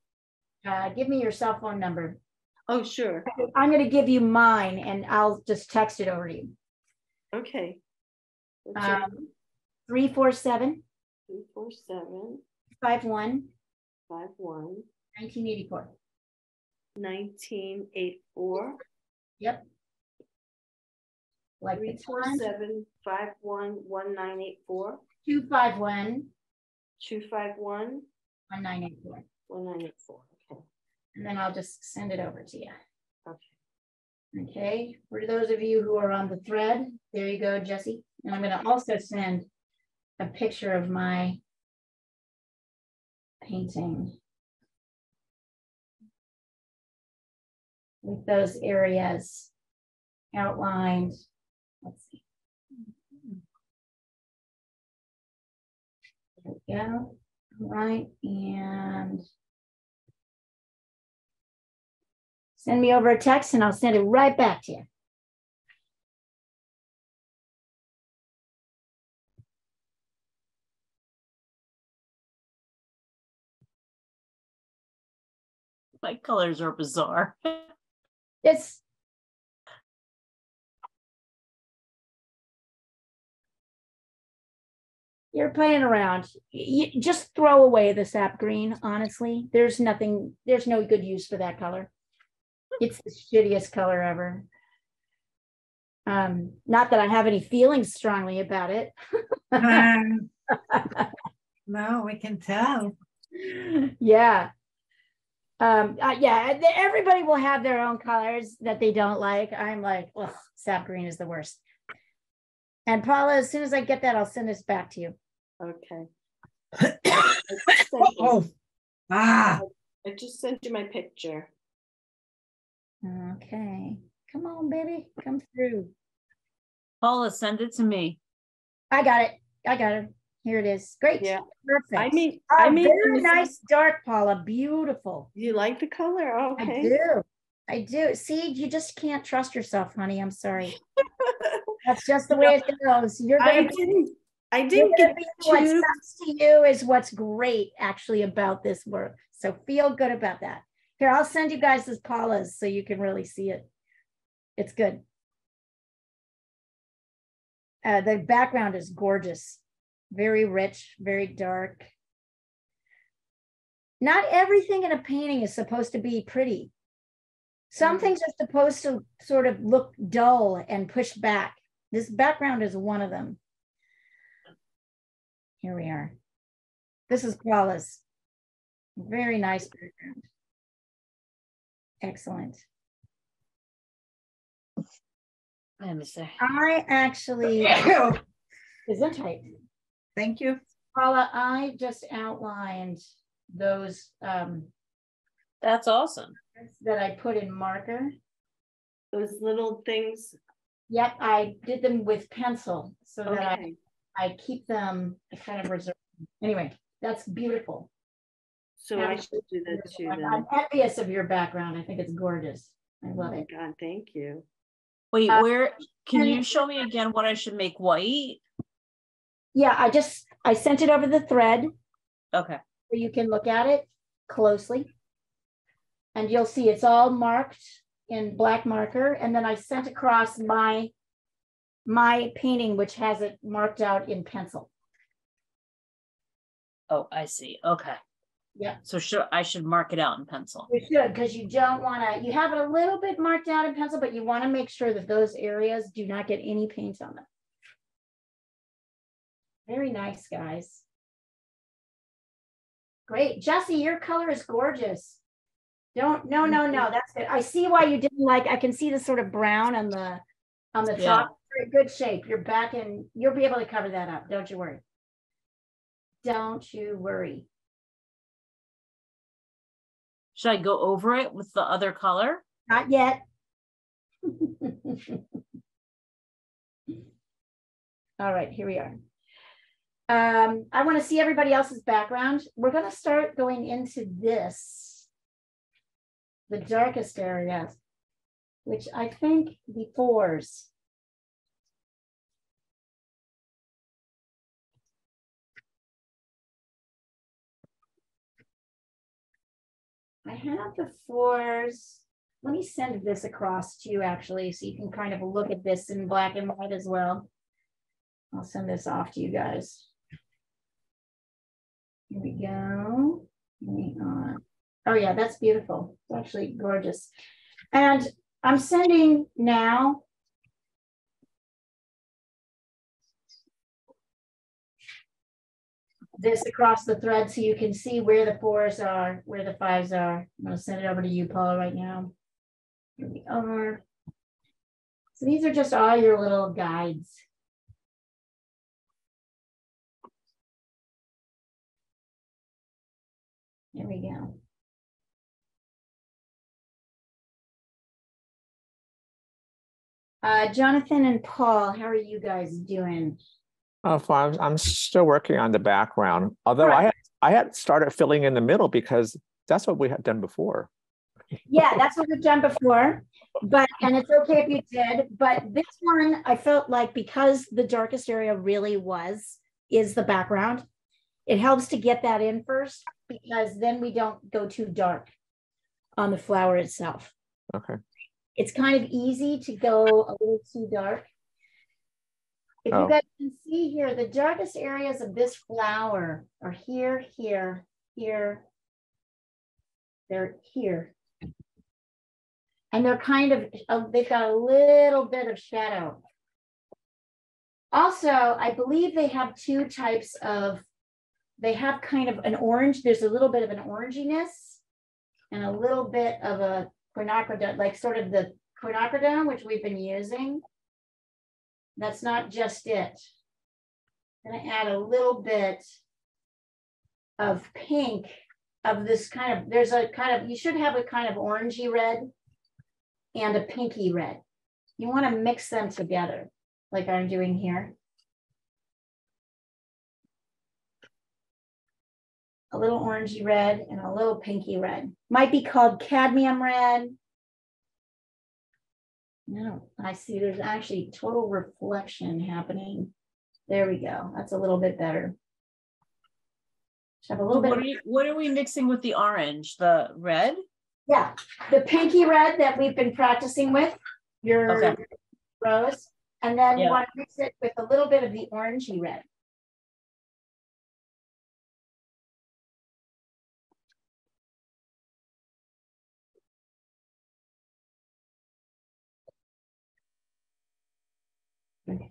Give me your cell phone number. Oh, sure. I'm going to give you mine and I'll just text it over to you. Okay. 347 347 51 1984. 1984. Yep. Like 347 51 1984. 251 251 1984. 194. Okay. And then I'll just send it over to you. Okay. Okay, for those of you who are on the thread, there you go, Jesse. And I'm going to also send a picture of my painting with those areas outlined. Let's see. There we go. All right, and send me over a text and I'll send it right back to you. My colors are bizarre. It's you're playing around. You just throw away the sap green, honestly. There's no good use for that color. It's the shittiest color ever. Not that I have any feelings strongly about it. No, we can tell. Yeah. Yeah, everybody will have their own colors that they don't like. I'm like, ugh, sap green is the worst. And Paula, as soon as I get that, I'll send this back to you. Okay. Oh, I just sent you my picture. Okay. Come on, baby. Come through. Paula, send it to me. I got it. Here it is. Great. Yeah. Perfect. I mean, very nice dark, Paula. Beautiful. You like the color? Okay. I do. See, you just can't trust yourself, honey. I'm sorry. That's just the way it goes. I didn't get what sucks to you is what's great actually about this work. So feel good about that. Here, I'll send you guys this Paula's so you can really see it. It's good. The background is gorgeous. Very rich, very dark. Not everything in a painting is supposed to be pretty. Some things are supposed to sort of look dull and push back. This background is one of them. Here we are. This is Paula's. Very nice background. Excellent. I actually, isn't I? thank you. Paula, I just outlined those That's awesome. that I put in marker. those little things. Yep, I did them with pencil so Okay. that I keep them, I kind of reserve them. Anyway, that's beautiful. So I should do that too then. I'm envious of your background. I think it's gorgeous. I Oh love my it. God, thank you. Wait, where can you show me again what I should make white? Yeah, I sent it over the thread Okay. so you can look at it closely. And you'll see it's all marked in black marker. And then I sent across my painting, which has it marked out in pencil. Oh, I see. Okay. Yeah. So I should mark it out in pencil. You should, because you don't want to, you have it a little bit marked out in pencil, but you want to make sure that those areas do not get any paint on them. Very nice, guys. Great. Jesse, your color is gorgeous. No, that's good. I see why you didn't like, I can see the sort of brown on the top. Very good shape. You're back and you'll be able to cover that up. Don't you worry. Don't you worry. Should I go over it with the other color? Not yet. All right, here we are. I want to see everybody else's background. We're going to start going into this, the darkest area, which I think the fours. I have the fours. Let me send this across to you actually, so you can kind of look at this in black and white as well. I'll send this off to you guys. Here we go. Oh yeah, that's beautiful. It's actually gorgeous. And I'm sending now. this across the thread so you can see where the 4s are, where the 5s are. I'm going to send it over to you, Paula, right now. Here we are. So these are just all your little guides. There we go. Jonathan and Paul, how are you guys doing? Oh, fine. I'm still working on the background. Although I had started filling in the middle because that's what we had done before. Yeah, that's what we've done before. And it's okay if you did, but this one I felt like because the darkest area really is the background, it helps to get that in first because then we don't go too dark on the flower itself. Okay. It's kind of easy to go a little too dark. If you guys can see here, the darkest areas of this flower are here, here, here. They're here. And they're kind of, they've got a little bit of shadow. Also, I believe they have two types of, they have kind of an orange, there's a little bit of an oranginess and a little bit of a quinacridone, like sort of the quinacridone, which we've been using. That's not just it. I'm gonna add a little bit of pink of this kind of, there's a kind of, you should have a kind of orangey red and a pinky red. You want to mix them together like I'm doing here. A little orangey red and a little pinky red. Might be called cadmium red. No, I see there's actually total reflection happening. There we go. That's a little bit better. Have a little bit. What are we mixing with the orange? The red? Yeah, the pinky red that we've been practicing with your rose, and then you want to mix it with a little bit of the orangey red. Okay.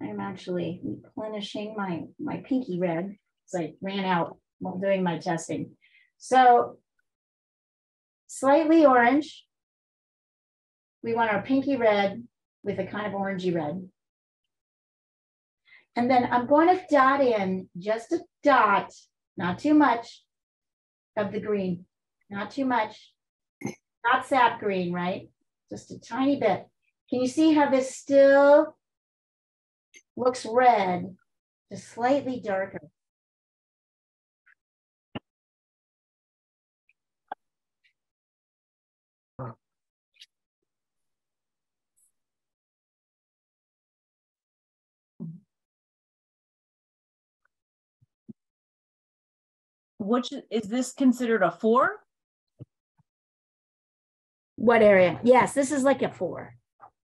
I'm actually replenishing my pinky red because I ran out while doing my testing. So slightly orange. We want our pinky red with a kind of orangey red. And then I'm going to dot in just a dot, not too much, of the green. Not too much. Not sap green, right? Just a tiny bit. Can you see how this still looks red, just slightly darker? Which is this considered a 4? What area? Yes, this is like a 4.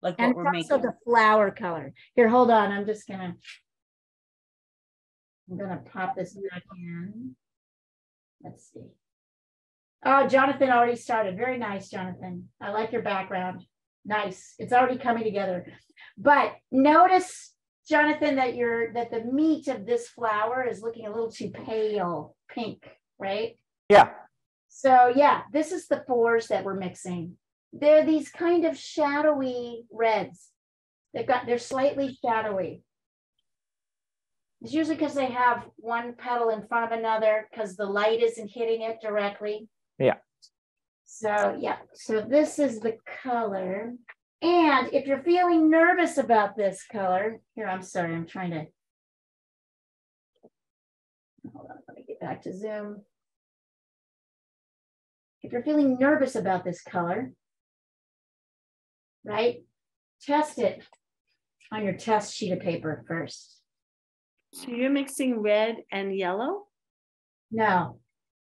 Like and what we're it's also making. the flower color. Here, hold on. I'm gonna pop this back in. Let's see. Oh, Jonathan already started. Very nice, Jonathan. I like your background. Nice. It's already coming together. But notice, Jonathan, that the meat of this flower is looking a little too pale pink, right? Yeah. So yeah, this is the 4s that we're mixing. They're these kind of shadowy reds. They're slightly shadowy. It's usually because they have one petal in front of another because the light isn't hitting it directly. Yeah. So yeah, so this is the color. And if you're feeling nervous about this color, here, I'm sorry, I'm trying to, hold on, let me get back to Zoom. If you're feeling nervous about this color, right, test it on your test sheet of paper first. So you're mixing red and yellow? No.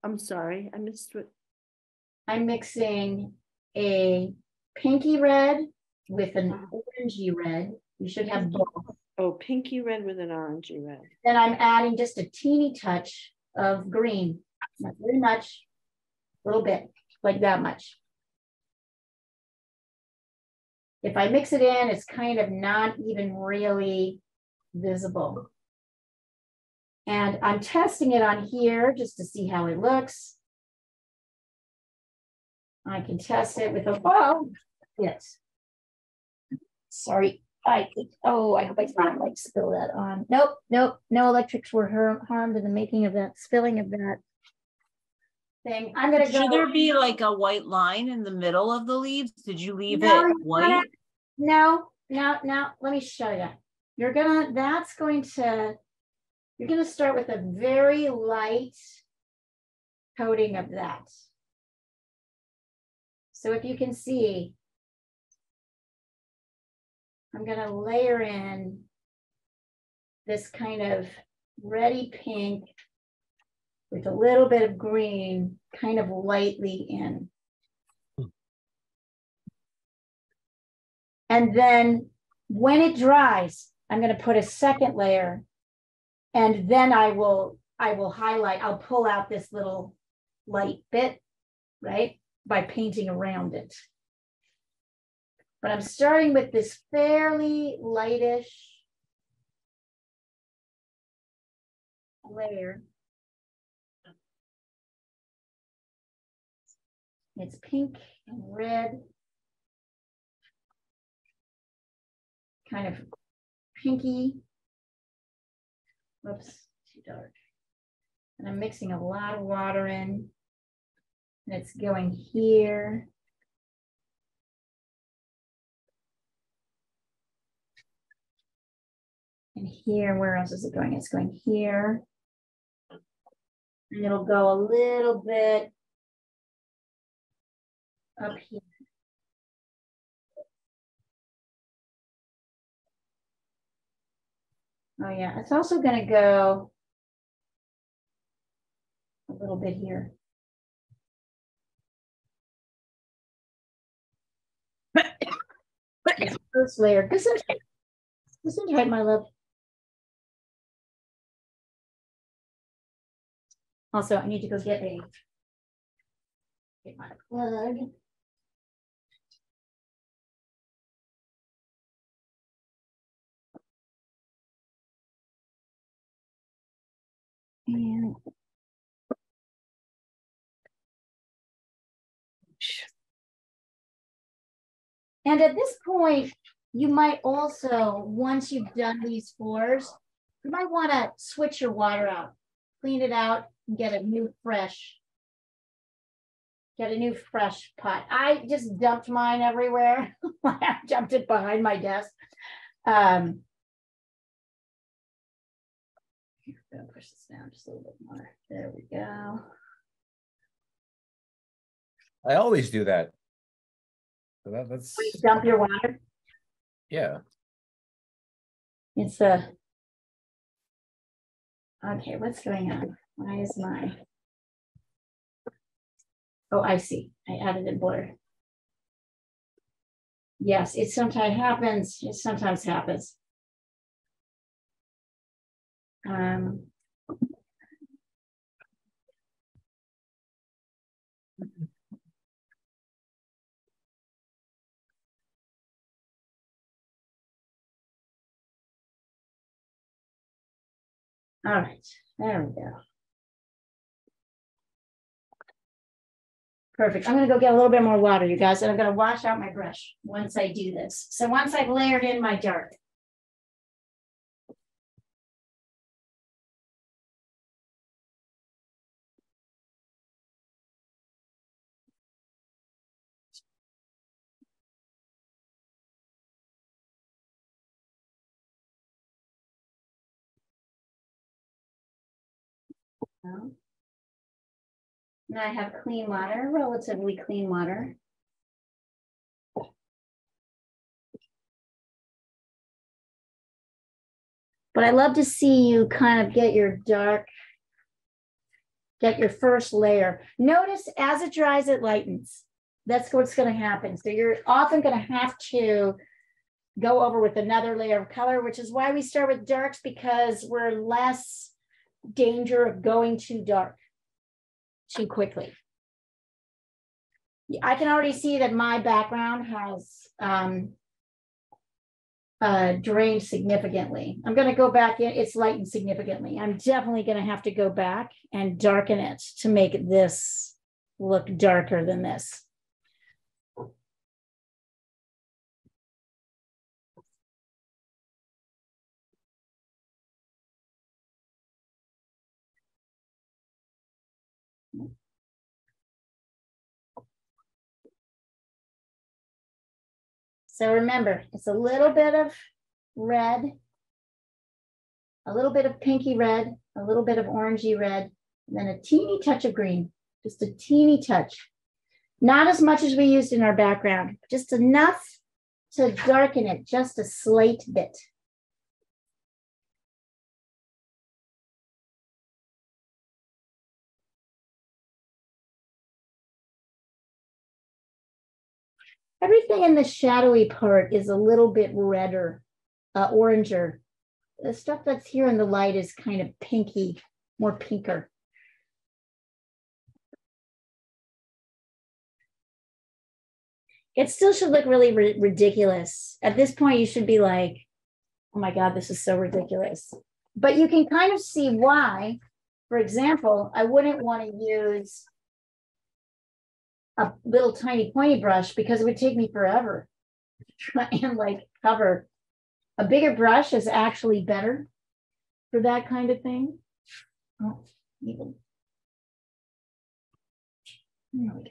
I'm sorry, I missed what. I'm mixing a pinky red with an orangey red. You should have both. Oh, pinky red with an orangey red. Then I'm adding just a teeny touch of green. Not very much, a little bit, like that much. If I mix it in, it's kind of not even really visible. And I'm testing it on here just to see how it looks. I can test it with a, oh, yes. Sorry, I hope I didn't like spill that on. Nope, no electrics were harmed in the making of that, spilling of that thing. I'm gonna go. Should there be like a white line in the middle of the leaves? Did you leave it white? No, let me show you. You're gonna start with a very light coating of that. So if you can see, I'm gonna layer in this kind of reddy pink with a little bit of green, kind of lightly in. And then when it dries, I'm going to put a second layer, and then I will highlight, I'll pull out this little light bit, right, by painting around it. But I'm starting with this fairly lightish layer. It's pink and red, kind of pinky. Whoops, too dark. And I'm mixing a lot of water in. And it's going here. And here, where else is it going? It's going here. And it'll go a little bit up here. Oh yeah, it's also going to go a little bit here. This first layer. This is right, my love. Also, I need to go get my plug. And at this point, you might also, once you've done these floors, you might want to switch your water out, clean it out, and get a new fresh pot. I just dumped mine everywhere. I dumped it behind my desk. I'm gonna push this down just a little bit more. There we go. I always do that. So that's You dump your water. Yeah. It's okay, what's going on? Why is my, oh, I see. I added a blur. Yes, it sometimes happens. It sometimes happens. All right, there we go. Perfect. I'm going to go get a little bit more water, you guys, and I'm going to wash out my brush once I do this. So once I've layered in my dark. And I have clean water, relatively clean water. But I love to see you kind of get your dark, get your first layer. Notice as it dries, it lightens. That's what's going to happen. So you're often going to have to go over with another layer of color, which is why we start with darks, because we're less danger of going too dark too quickly. I can already see that my background has drained significantly. I'm going to go back in. It's lightened significantly. I'm definitely going to have to go back and darken it to make this look darker than this. So remember, it's a little bit of red, a little bit of pinky red, a little bit of orangey red, and then a teeny touch of green, just a teeny touch. Not as much as we used in our background, just enough to darken it just a slight bit. Everything in the shadowy part is a little bit redder, oranger. The stuff that's here in the light is kind of pinky, more pinker. It still should look really ridiculous. At this point, you should be like, oh my God, this is so ridiculous. But you can kind of see why. For example, I wouldn't want to use a little tiny pointy brush because it would take me forever to try and like cover. A bigger brush is actually better for that kind of thing. Oh, even. There we go.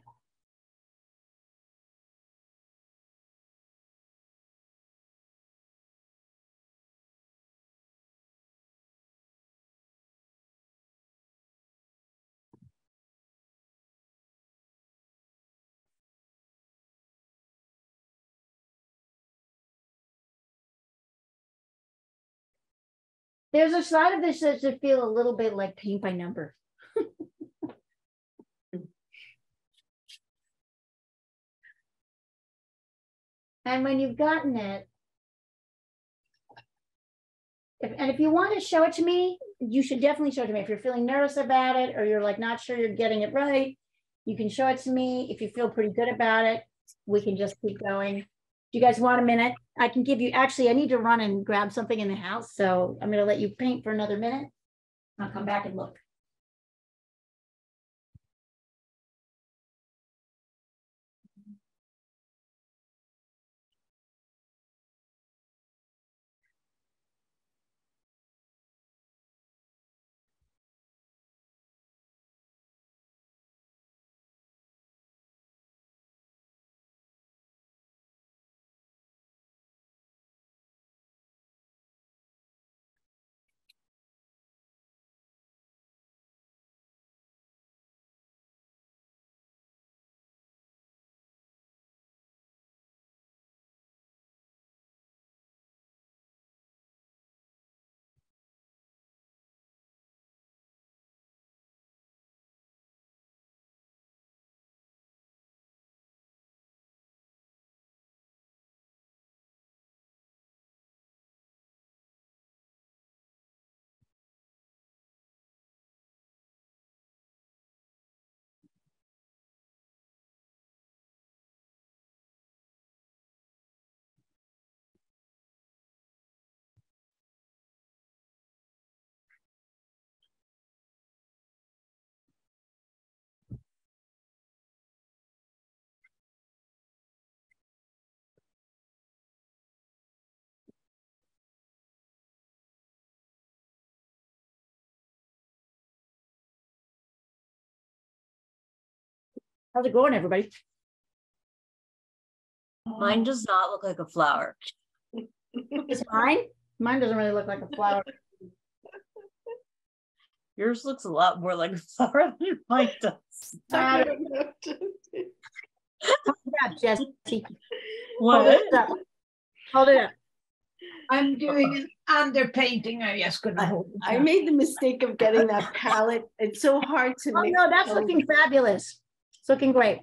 There's a side of this that should feel a little bit like paint by number. And when you've gotten it, if you want to show it to me, you should definitely show it to me. If you're feeling nervous about it or you're like not sure you're getting it right, you can show it to me. If you feel pretty good about it, we can just keep going. Do you guys want a minute? I can give you, actually, I need to run and grab something in the house. So I'm going to let you paint for another minute. I'll come back and look. How's it going, everybody? Mine does not look like a flower. It's mine? Mine doesn't really look like a flower. Yours looks a lot more like a flower than mine does. I don't know. Yeah, Jesse. What? Hold it up. Hold it up. I'm doing an underpainting. I just couldn't hold it. I made the mistake of getting that palette. It's so hard to Oh make. no, that's looking fabulous. It's looking great.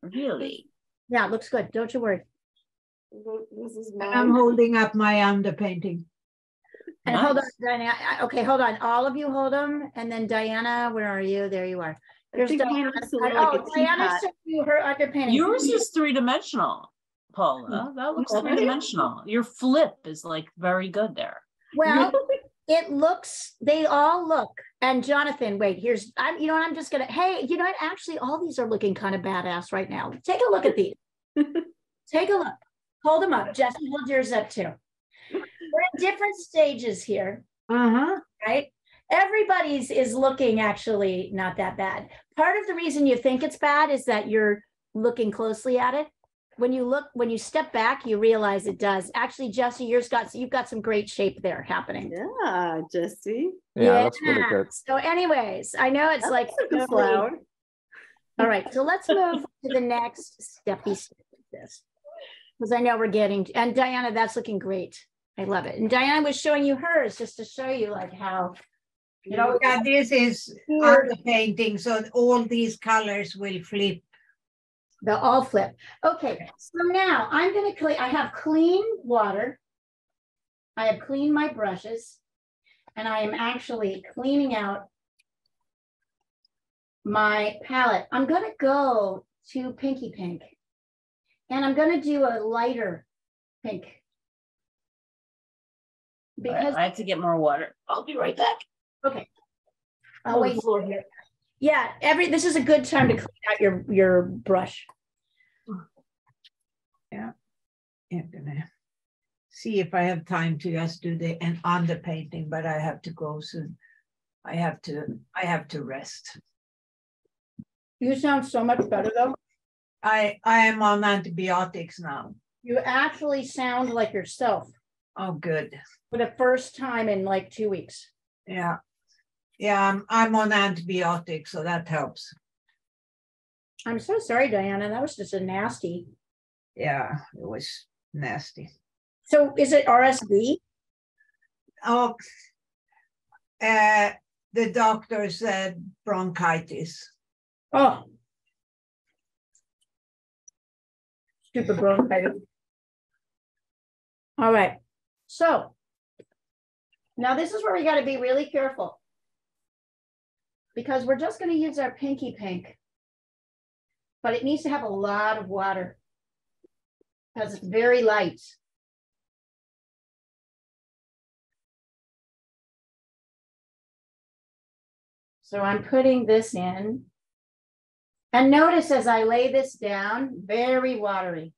Really? Yeah, it looks good. Don't you worry. This is I'm mine. holding up my underpainting. And Nice. hold on, Diana. Okay, hold on. All of you hold them. And then Diana, where are you? There you are. I There's think mine Diana. looks a little like a Diana teapot. showed you her underpainting. Yours is three-dimensional, Paula. That looks Okay. three-dimensional. Your flip is like very good there. Well, it looks, they all look. And Jonathan, wait, here's, you know what, I'm just gonna, hey, you know what, actually, all these are looking kind of badass right now. Take a look at these. Take a look. Hold them up. Jesse, hold yours up too. We're in different stages here, right? Everybody's is looking actually not that bad. Part of the reason you think it's bad is that you're looking closely at it. When you step back, you realize it does. Actually, Jesse, you've got some great shape there happening. Yeah, Jesse. Yeah, it looks really good. So anyways, I know it's That like looks like a flower. All right, so let's move to the next steppy step of this. Because I know we're getting, and Diana, that's looking great. I love it. And Diana was showing you hers just to show you like how, you know, Yeah, this is underpainting, so all these colors will flip. they'll all flip. Okay, so now I'm going to clean, I have clean water. I have cleaned my brushes, and I am actually cleaning out my palette. I'm going to go to Pinky Pink, and I'm going to do a lighter pink. Because I have to get more water. I'll be right back. okay. I'll wait here. Yeah, this is a good time to clean out your brush. Yeah, I'm gonna see if I have time to just do the underpainting, but I have to go soon. I have to rest. You sound so much better though. I am on antibiotics now. You actually sound like yourself Oh, good. for the first time in like 2 weeks. Yeah, yeah. I'm on antibiotics, so that helps. I'm so sorry, Diana. That was just a nasty. Yeah, it was nasty. So is it RSV? Oh, the doctor said bronchitis. Oh. Stupid bronchitis. All right. So now this is where we got to be really careful, because we're just going to use our Pinky Pink, but it needs to have a lot of water because it's very light. So I'm putting this in, and notice as I lay this down, very watery.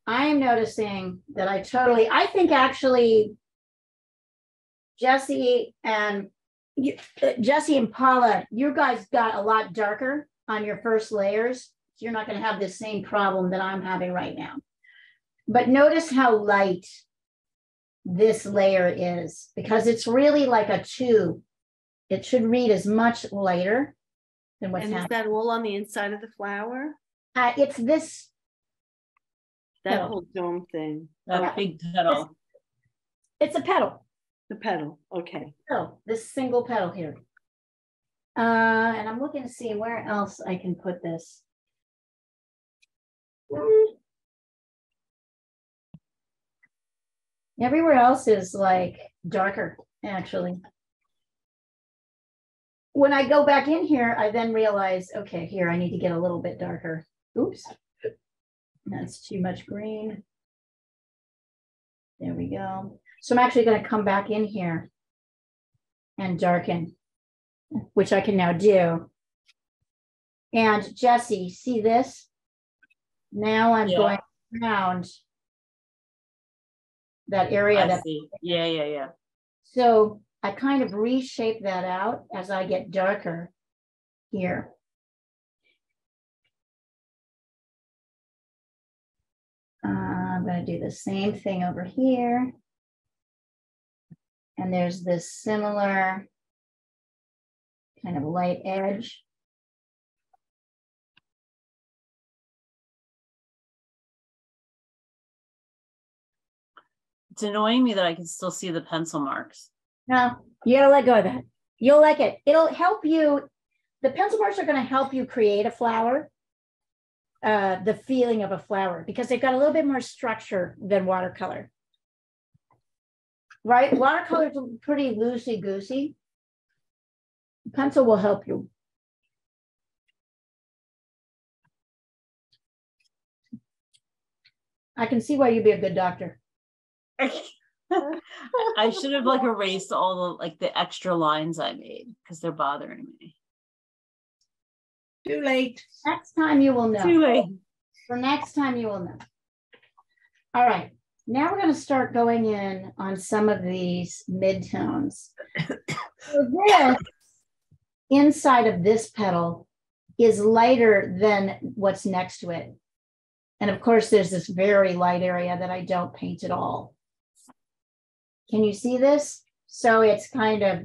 I'm noticing that I think actually Jesse and Paula, you guys got a lot darker on your first layers. So you're not going to have the same problem that I'm having right now. But notice how light this layer is, because it's really like a tube. It should read as much lighter than what's happening. And is that all on the inside of the flower? It's this. That No. whole dome thing. That big petal. It's a petal. The petal. Okay. Oh, this single petal here. And I'm looking to see where else I can put this. Everywhere else is like darker, actually. When I go back in here, I then realize, okay, here I need to get a little bit darker. Oops. That's too much green. There we go. So I'm actually going to come back in here and darken, which I can now do. And Jesse, see this? Now I'm going around that area. I see. Yeah. So I kind of reshape that out as I get darker here. I'm going to do the same thing over here. And there's this similar kind of light edge. It's annoying me that I can still see the pencil marks. No, you gotta let go of that. You'll like it. It'll help you. The pencil marks are going to help you create a flower. the feeling of a flower because they've got a little bit more structure than watercolor. Right? Watercolor is pretty loosey-goosey. Pencil will help you. I can see why you'd be a good doctor. I should have like erased all the like the extra lines I made because they're bothering me. Too late. Next time you will know. Too late. For next time you will know. All right. Now we're going to start going in on some of these midtones. So this, inside of this petal, is lighter than what's next to it. And of course, there's this very light area that I don't paint at all. Can you see this? So it's kind of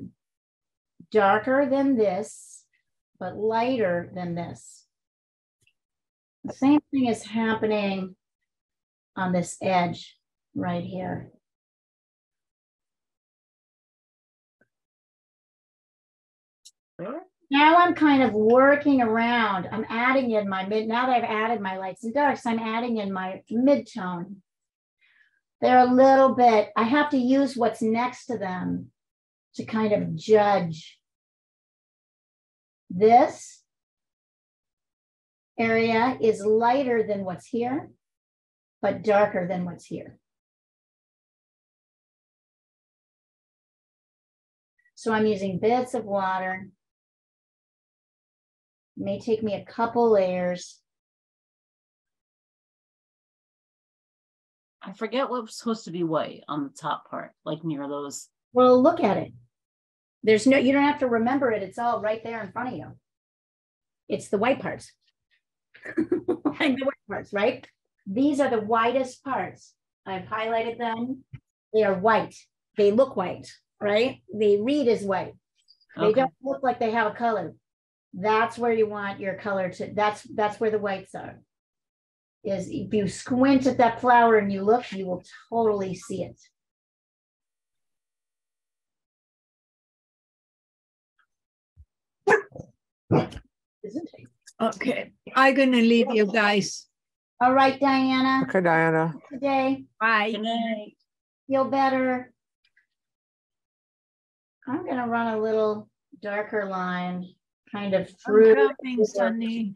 darker than this, but lighter than this. The same thing is happening on this edge right here. Now I'm kind of working around. I'm adding in my mid, now that I've added my lights and darks, I'm adding in my mid-tone. They're a little bit, I have to use what's next to them to kind of judge. This area is lighter than what's here, but darker than what's here. So I'm using bits of water. It may take me a couple layers. I forget what was supposed to be white on the top part, like near those. Well, look at it. There's no, you don't have to remember it. It's all right there in front of you. It's the white parts. And the white parts, right? These are the whitest parts. I've highlighted them. They are white. They look white, right? They read as white. They don't look like they have a color. That's where you want your color to, that's where the whites are. Is if you squint at that flower and you look, you will totally see it. Isn't it? Okay, I'm gonna leave you guys. All right, Diana. Okay, Diana. Today, Bye. Good night. feel better. I'm gonna run a little darker line, kind of through I'm coming, Sunny.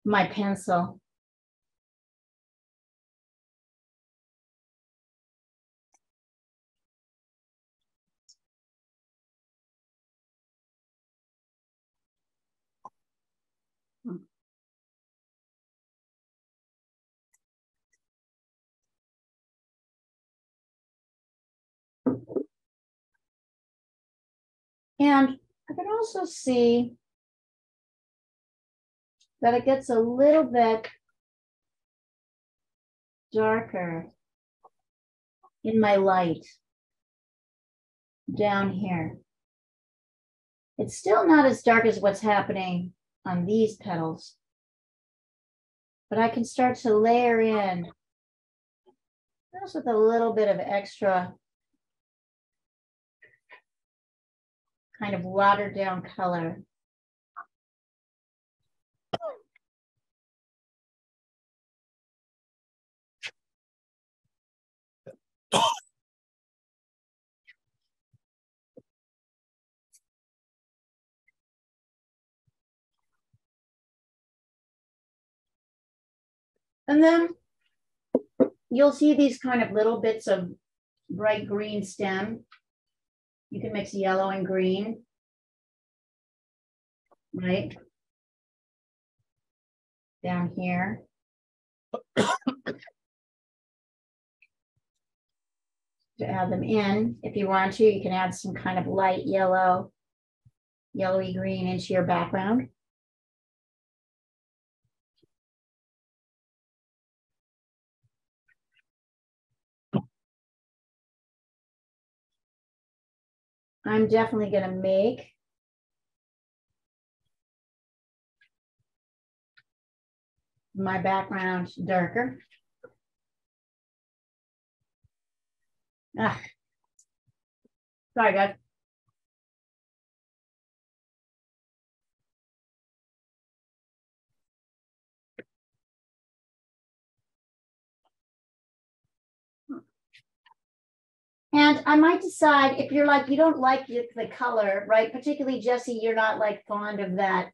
my pencil. And I can also see that it gets a little bit darker in my light down here. It's still not as dark as what's happening on these petals, but I can start to layer in just with a little bit of extra kind of watered down color. And then you'll see these kind of little bits of bright green stem. You can mix yellow and green, right? Down here. To add them in, if you want to, you can add some kind of light yellow, yellowy green into your background. I'm definitely going to make my background darker. Sorry, guys. And I might decide if you're like, you don't like the color, right? Particularly Jesse, you're not like fond of that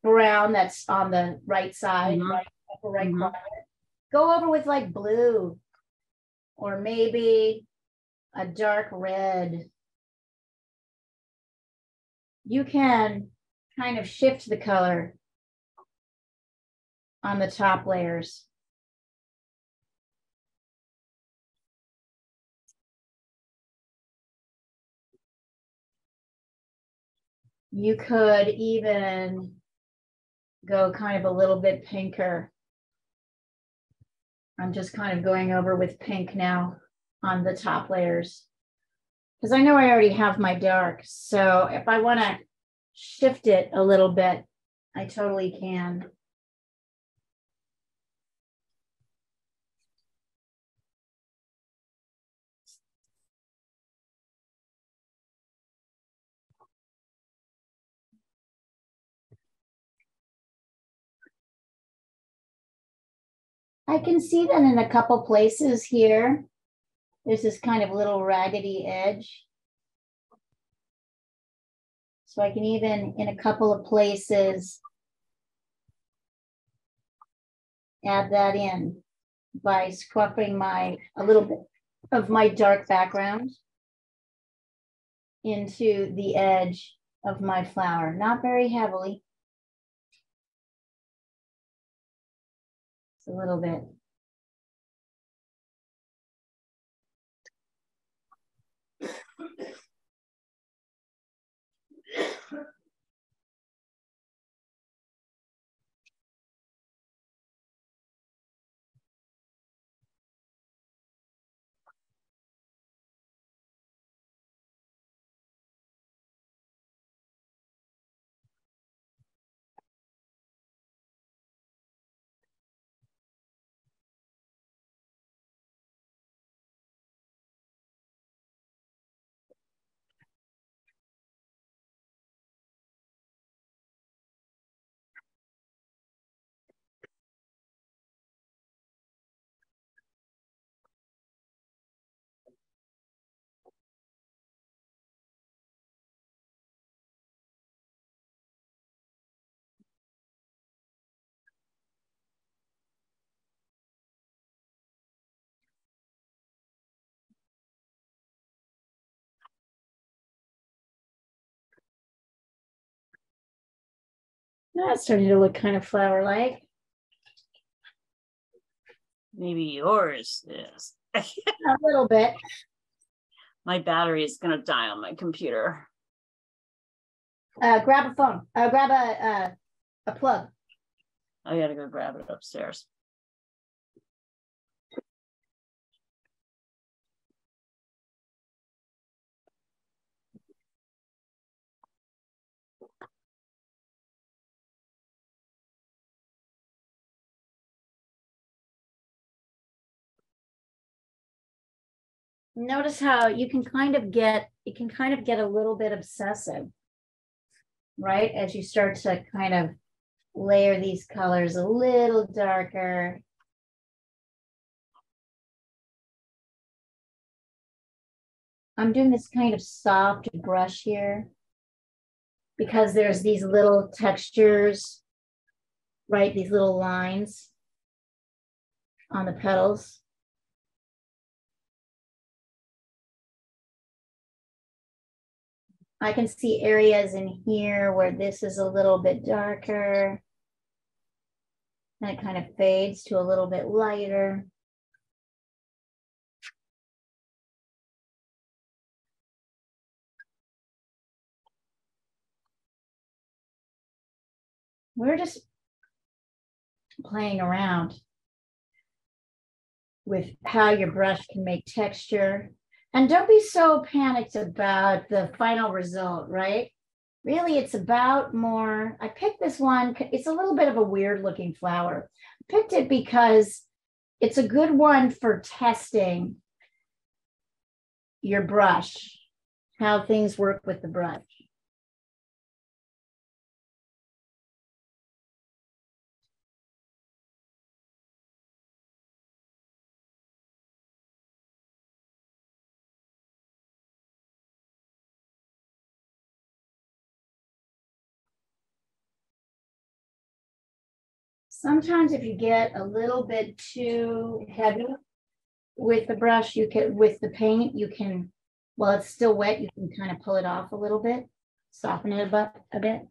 brown that's on the right side, right, upper right corner. Go over with like blue or maybe a dark red. You can kind of shift the color on the top layers. You could even go kind of a little bit pinker. I'm just kind of going over with pink now on the top layers because I know I already have my dark. So if I want to shift it a little bit, I totally can. I can see that in a couple places here. There's this kind of little raggedy edge. So I can even, in a couple of places, add that in by scrubbing a little bit of my dark background into the edge of my flower, not very heavily. It's a little bit. Now it's starting to look kind of flower-like. Maybe yours is. A little bit. My battery is gonna die on my computer. Grab a phone. Grab a plug. I gotta go grab it upstairs. Notice how you can kind of get, it can kind of get a little bit obsessive, right? As you start to kind of layer these colors a little darker. I'm doing this kind of soft brush here because there's these little textures, right? These little lines on the petals. I can see areas in here where this is a little bit darker. And it kind of fades to a little bit lighter. We're just playing around with how your brush can make texture. And don't be so panicked about the final result, right? Really, it's about more, I picked this one, it's a little bit of a weird looking flower. I picked it because it's a good one for testing your brush, how things work with the brush. Sometimes if you get a little bit too heavy with the brush, with the paint, you can, while it's still wet, you can kind of pull it off a little bit, soften it a bit.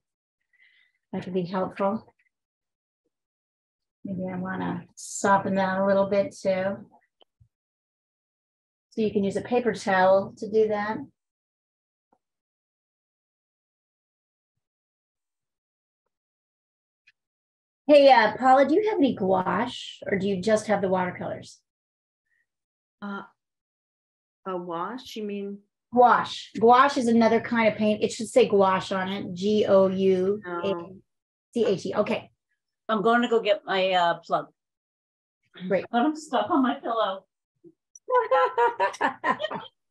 That could be helpful. Maybe I want to soften that a little bit too. So you can use a paper towel to do that. Hey, Paula, do you have any gouache or do you just have the watercolors? A wash, you mean? Gouache. Gouache is another kind of paint. It should say gouache on it. Gouache. Okay. I'm going to go get my plug. Great. But I'm stuck on my pillow.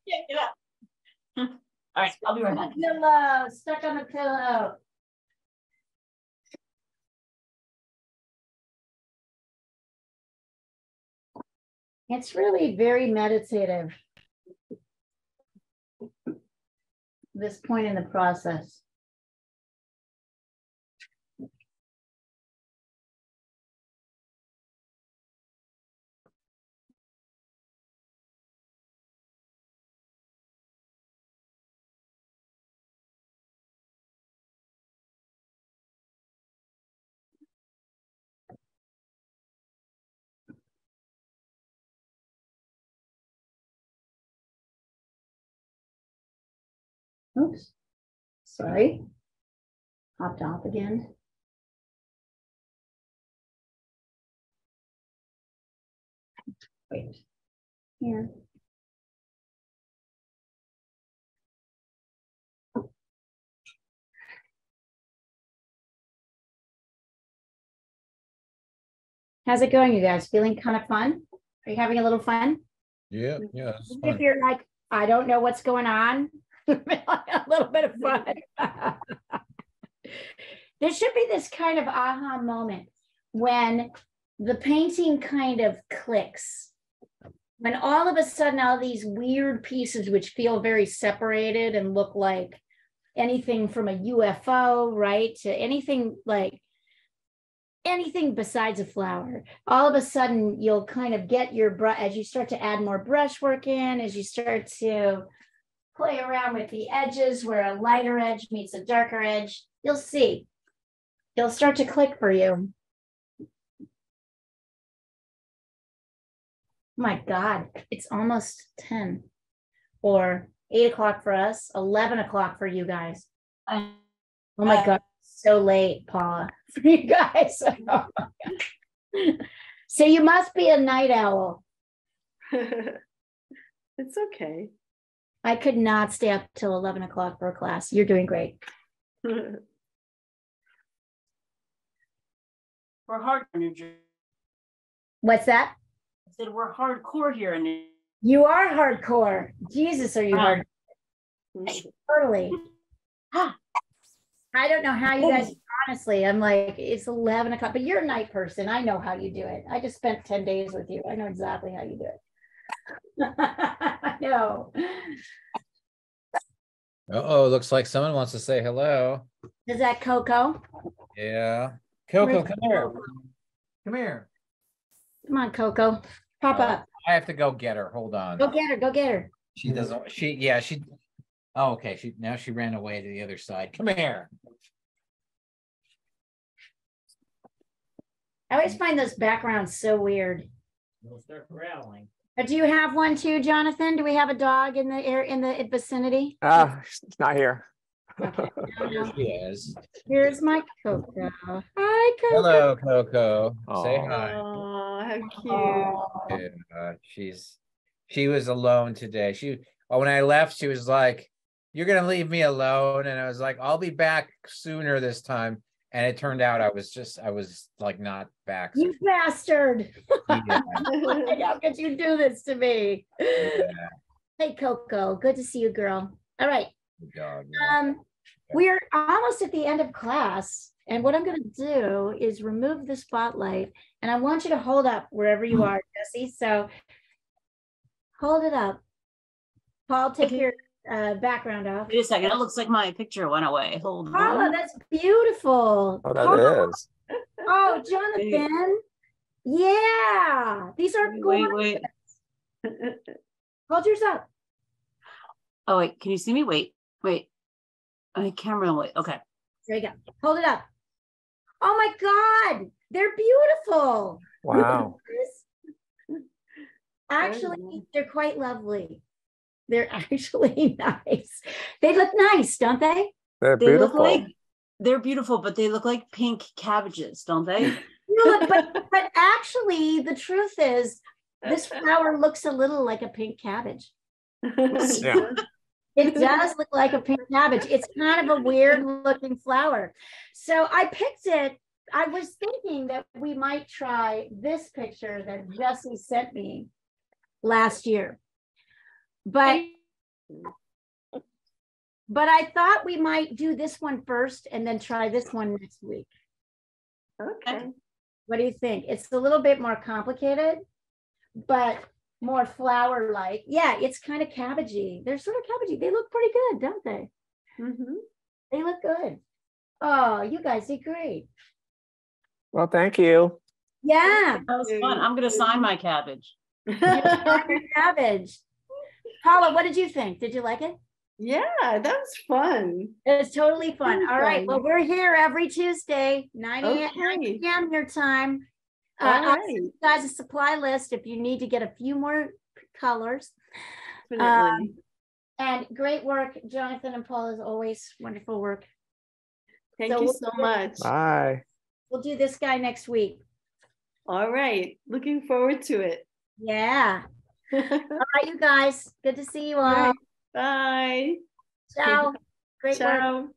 Yeah, get up. All right, I'll be right back. Pillow, stuck on the pillow. It's really very meditative, this point in the process. Oops, sorry, hopped off again. Wait, here. How's it going, you guys? Feeling kind of fun? Are you having a little fun? Yeah, it's If fun. you're like, I don't know what's going on, a little bit of fun. There should be this kind of aha moment when the painting kind of clicks. When all of a sudden, all these weird pieces, which feel very separated and look like anything from a UFO, right, to anything like anything besides a flower, all of a sudden you'll kind of get your brush as you start to add more brushwork in, as you start to play around with the edges where a lighter edge meets a darker edge, you'll see. It'll start to click for you. My God, it's almost 10 or 8 o'clock for us, 11 o'clock for you guys. Oh my God, so late, Paula, for you guys. So you must be a night owl. It's okay. I could not stay up till 11 o'clock for a class. You're doing great. We're hard in New Jersey. What's that? I said we're hardcore here in New Jersey. You are hardcore. Jesus, are you hard? Totally. I don't know how you guys, honestly, I'm like, it's 11 o'clock, but you're a night person. I know how you do it. I just spent 10 days with you. I know exactly how you do it. No. Uh-oh, looks like someone wants to say hello. Is that Coco? Yeah. Coco, Where's come here. Coco? Come here. Come on, Coco. Pop up. I have to go get her. Hold on. Go get her. Go get her. She doesn't, oh, okay. Now she ran away to the other side. Come here. I always find those backgrounds so weird. We'll start growling. Do you have one too, Jonathan? Do we have a dog in the vicinity? She's not here. Okay. Here she is. Here's my Coco. Hi, Coco. Hello, Coco. Say Aw. hi. Oh, how cute. Oh. She was alone today. When I left, she was like, "You're gonna leave me alone," and I was like, "I'll be back sooner this time." And it turned out I was like not back. You bastard. Yeah. How could you do this to me? Yeah. Hey, Coco. Good to see you, girl. All right. Good dog, yeah. We're almost at the end of class. And what I'm going to do is remove the spotlight. And I want you to hold up wherever you are, Jessie. So hold it up. Paul, take your background off. Wait a second. It looks like my picture went away. Hold Paula, on. that's beautiful. Oh, that is. Oh, Jonathan. Yeah, these are gorgeous. Wait. Hold yours up. Oh, wait, can you see me? Wait. Camera, wait. Okay. There you go. Hold it up. Oh my God, they're beautiful. Wow. Actually, they're quite lovely. They're actually nice. They look nice, don't they? They're They look beautiful. like they're beautiful, but they look like pink cabbages, don't they? No, but actually, the truth is, this flower looks a little like a pink cabbage. Yeah. It does look like a pink cabbage. It's kind of a weird looking flower. So I picked it. I was thinking that we might try this picture that Jesse sent me last year. But I thought we might do this one first and then try this one next week. Okay. What do you think? It's a little bit more complicated, but more flower-like. Yeah, it's kind of cabbagey. They're sort of cabbagey. They look pretty good, don't they? Mm-hmm. They look good. Oh, you guys did great. Well, thank you. Yeah. That was fun. I'm gonna sign my cabbage. Cabbage. Paula, what did you think? Did you like it? Yeah, that was fun. It was totally fun. All right. Fun. Well, we're here every Tuesday, 9 Okay. a.m. your time. All I'll right. send you guys a supply list if you need to get a few more colors. Definitely. And great work, Jonathan and Paul, as always. Wonderful work. Thank So you we'll so do- much. Bye. We'll do this guy next week. All right. Looking forward to it. Yeah. All right, you guys. Good to see you all. Bye. Ciao. Great work. Ciao.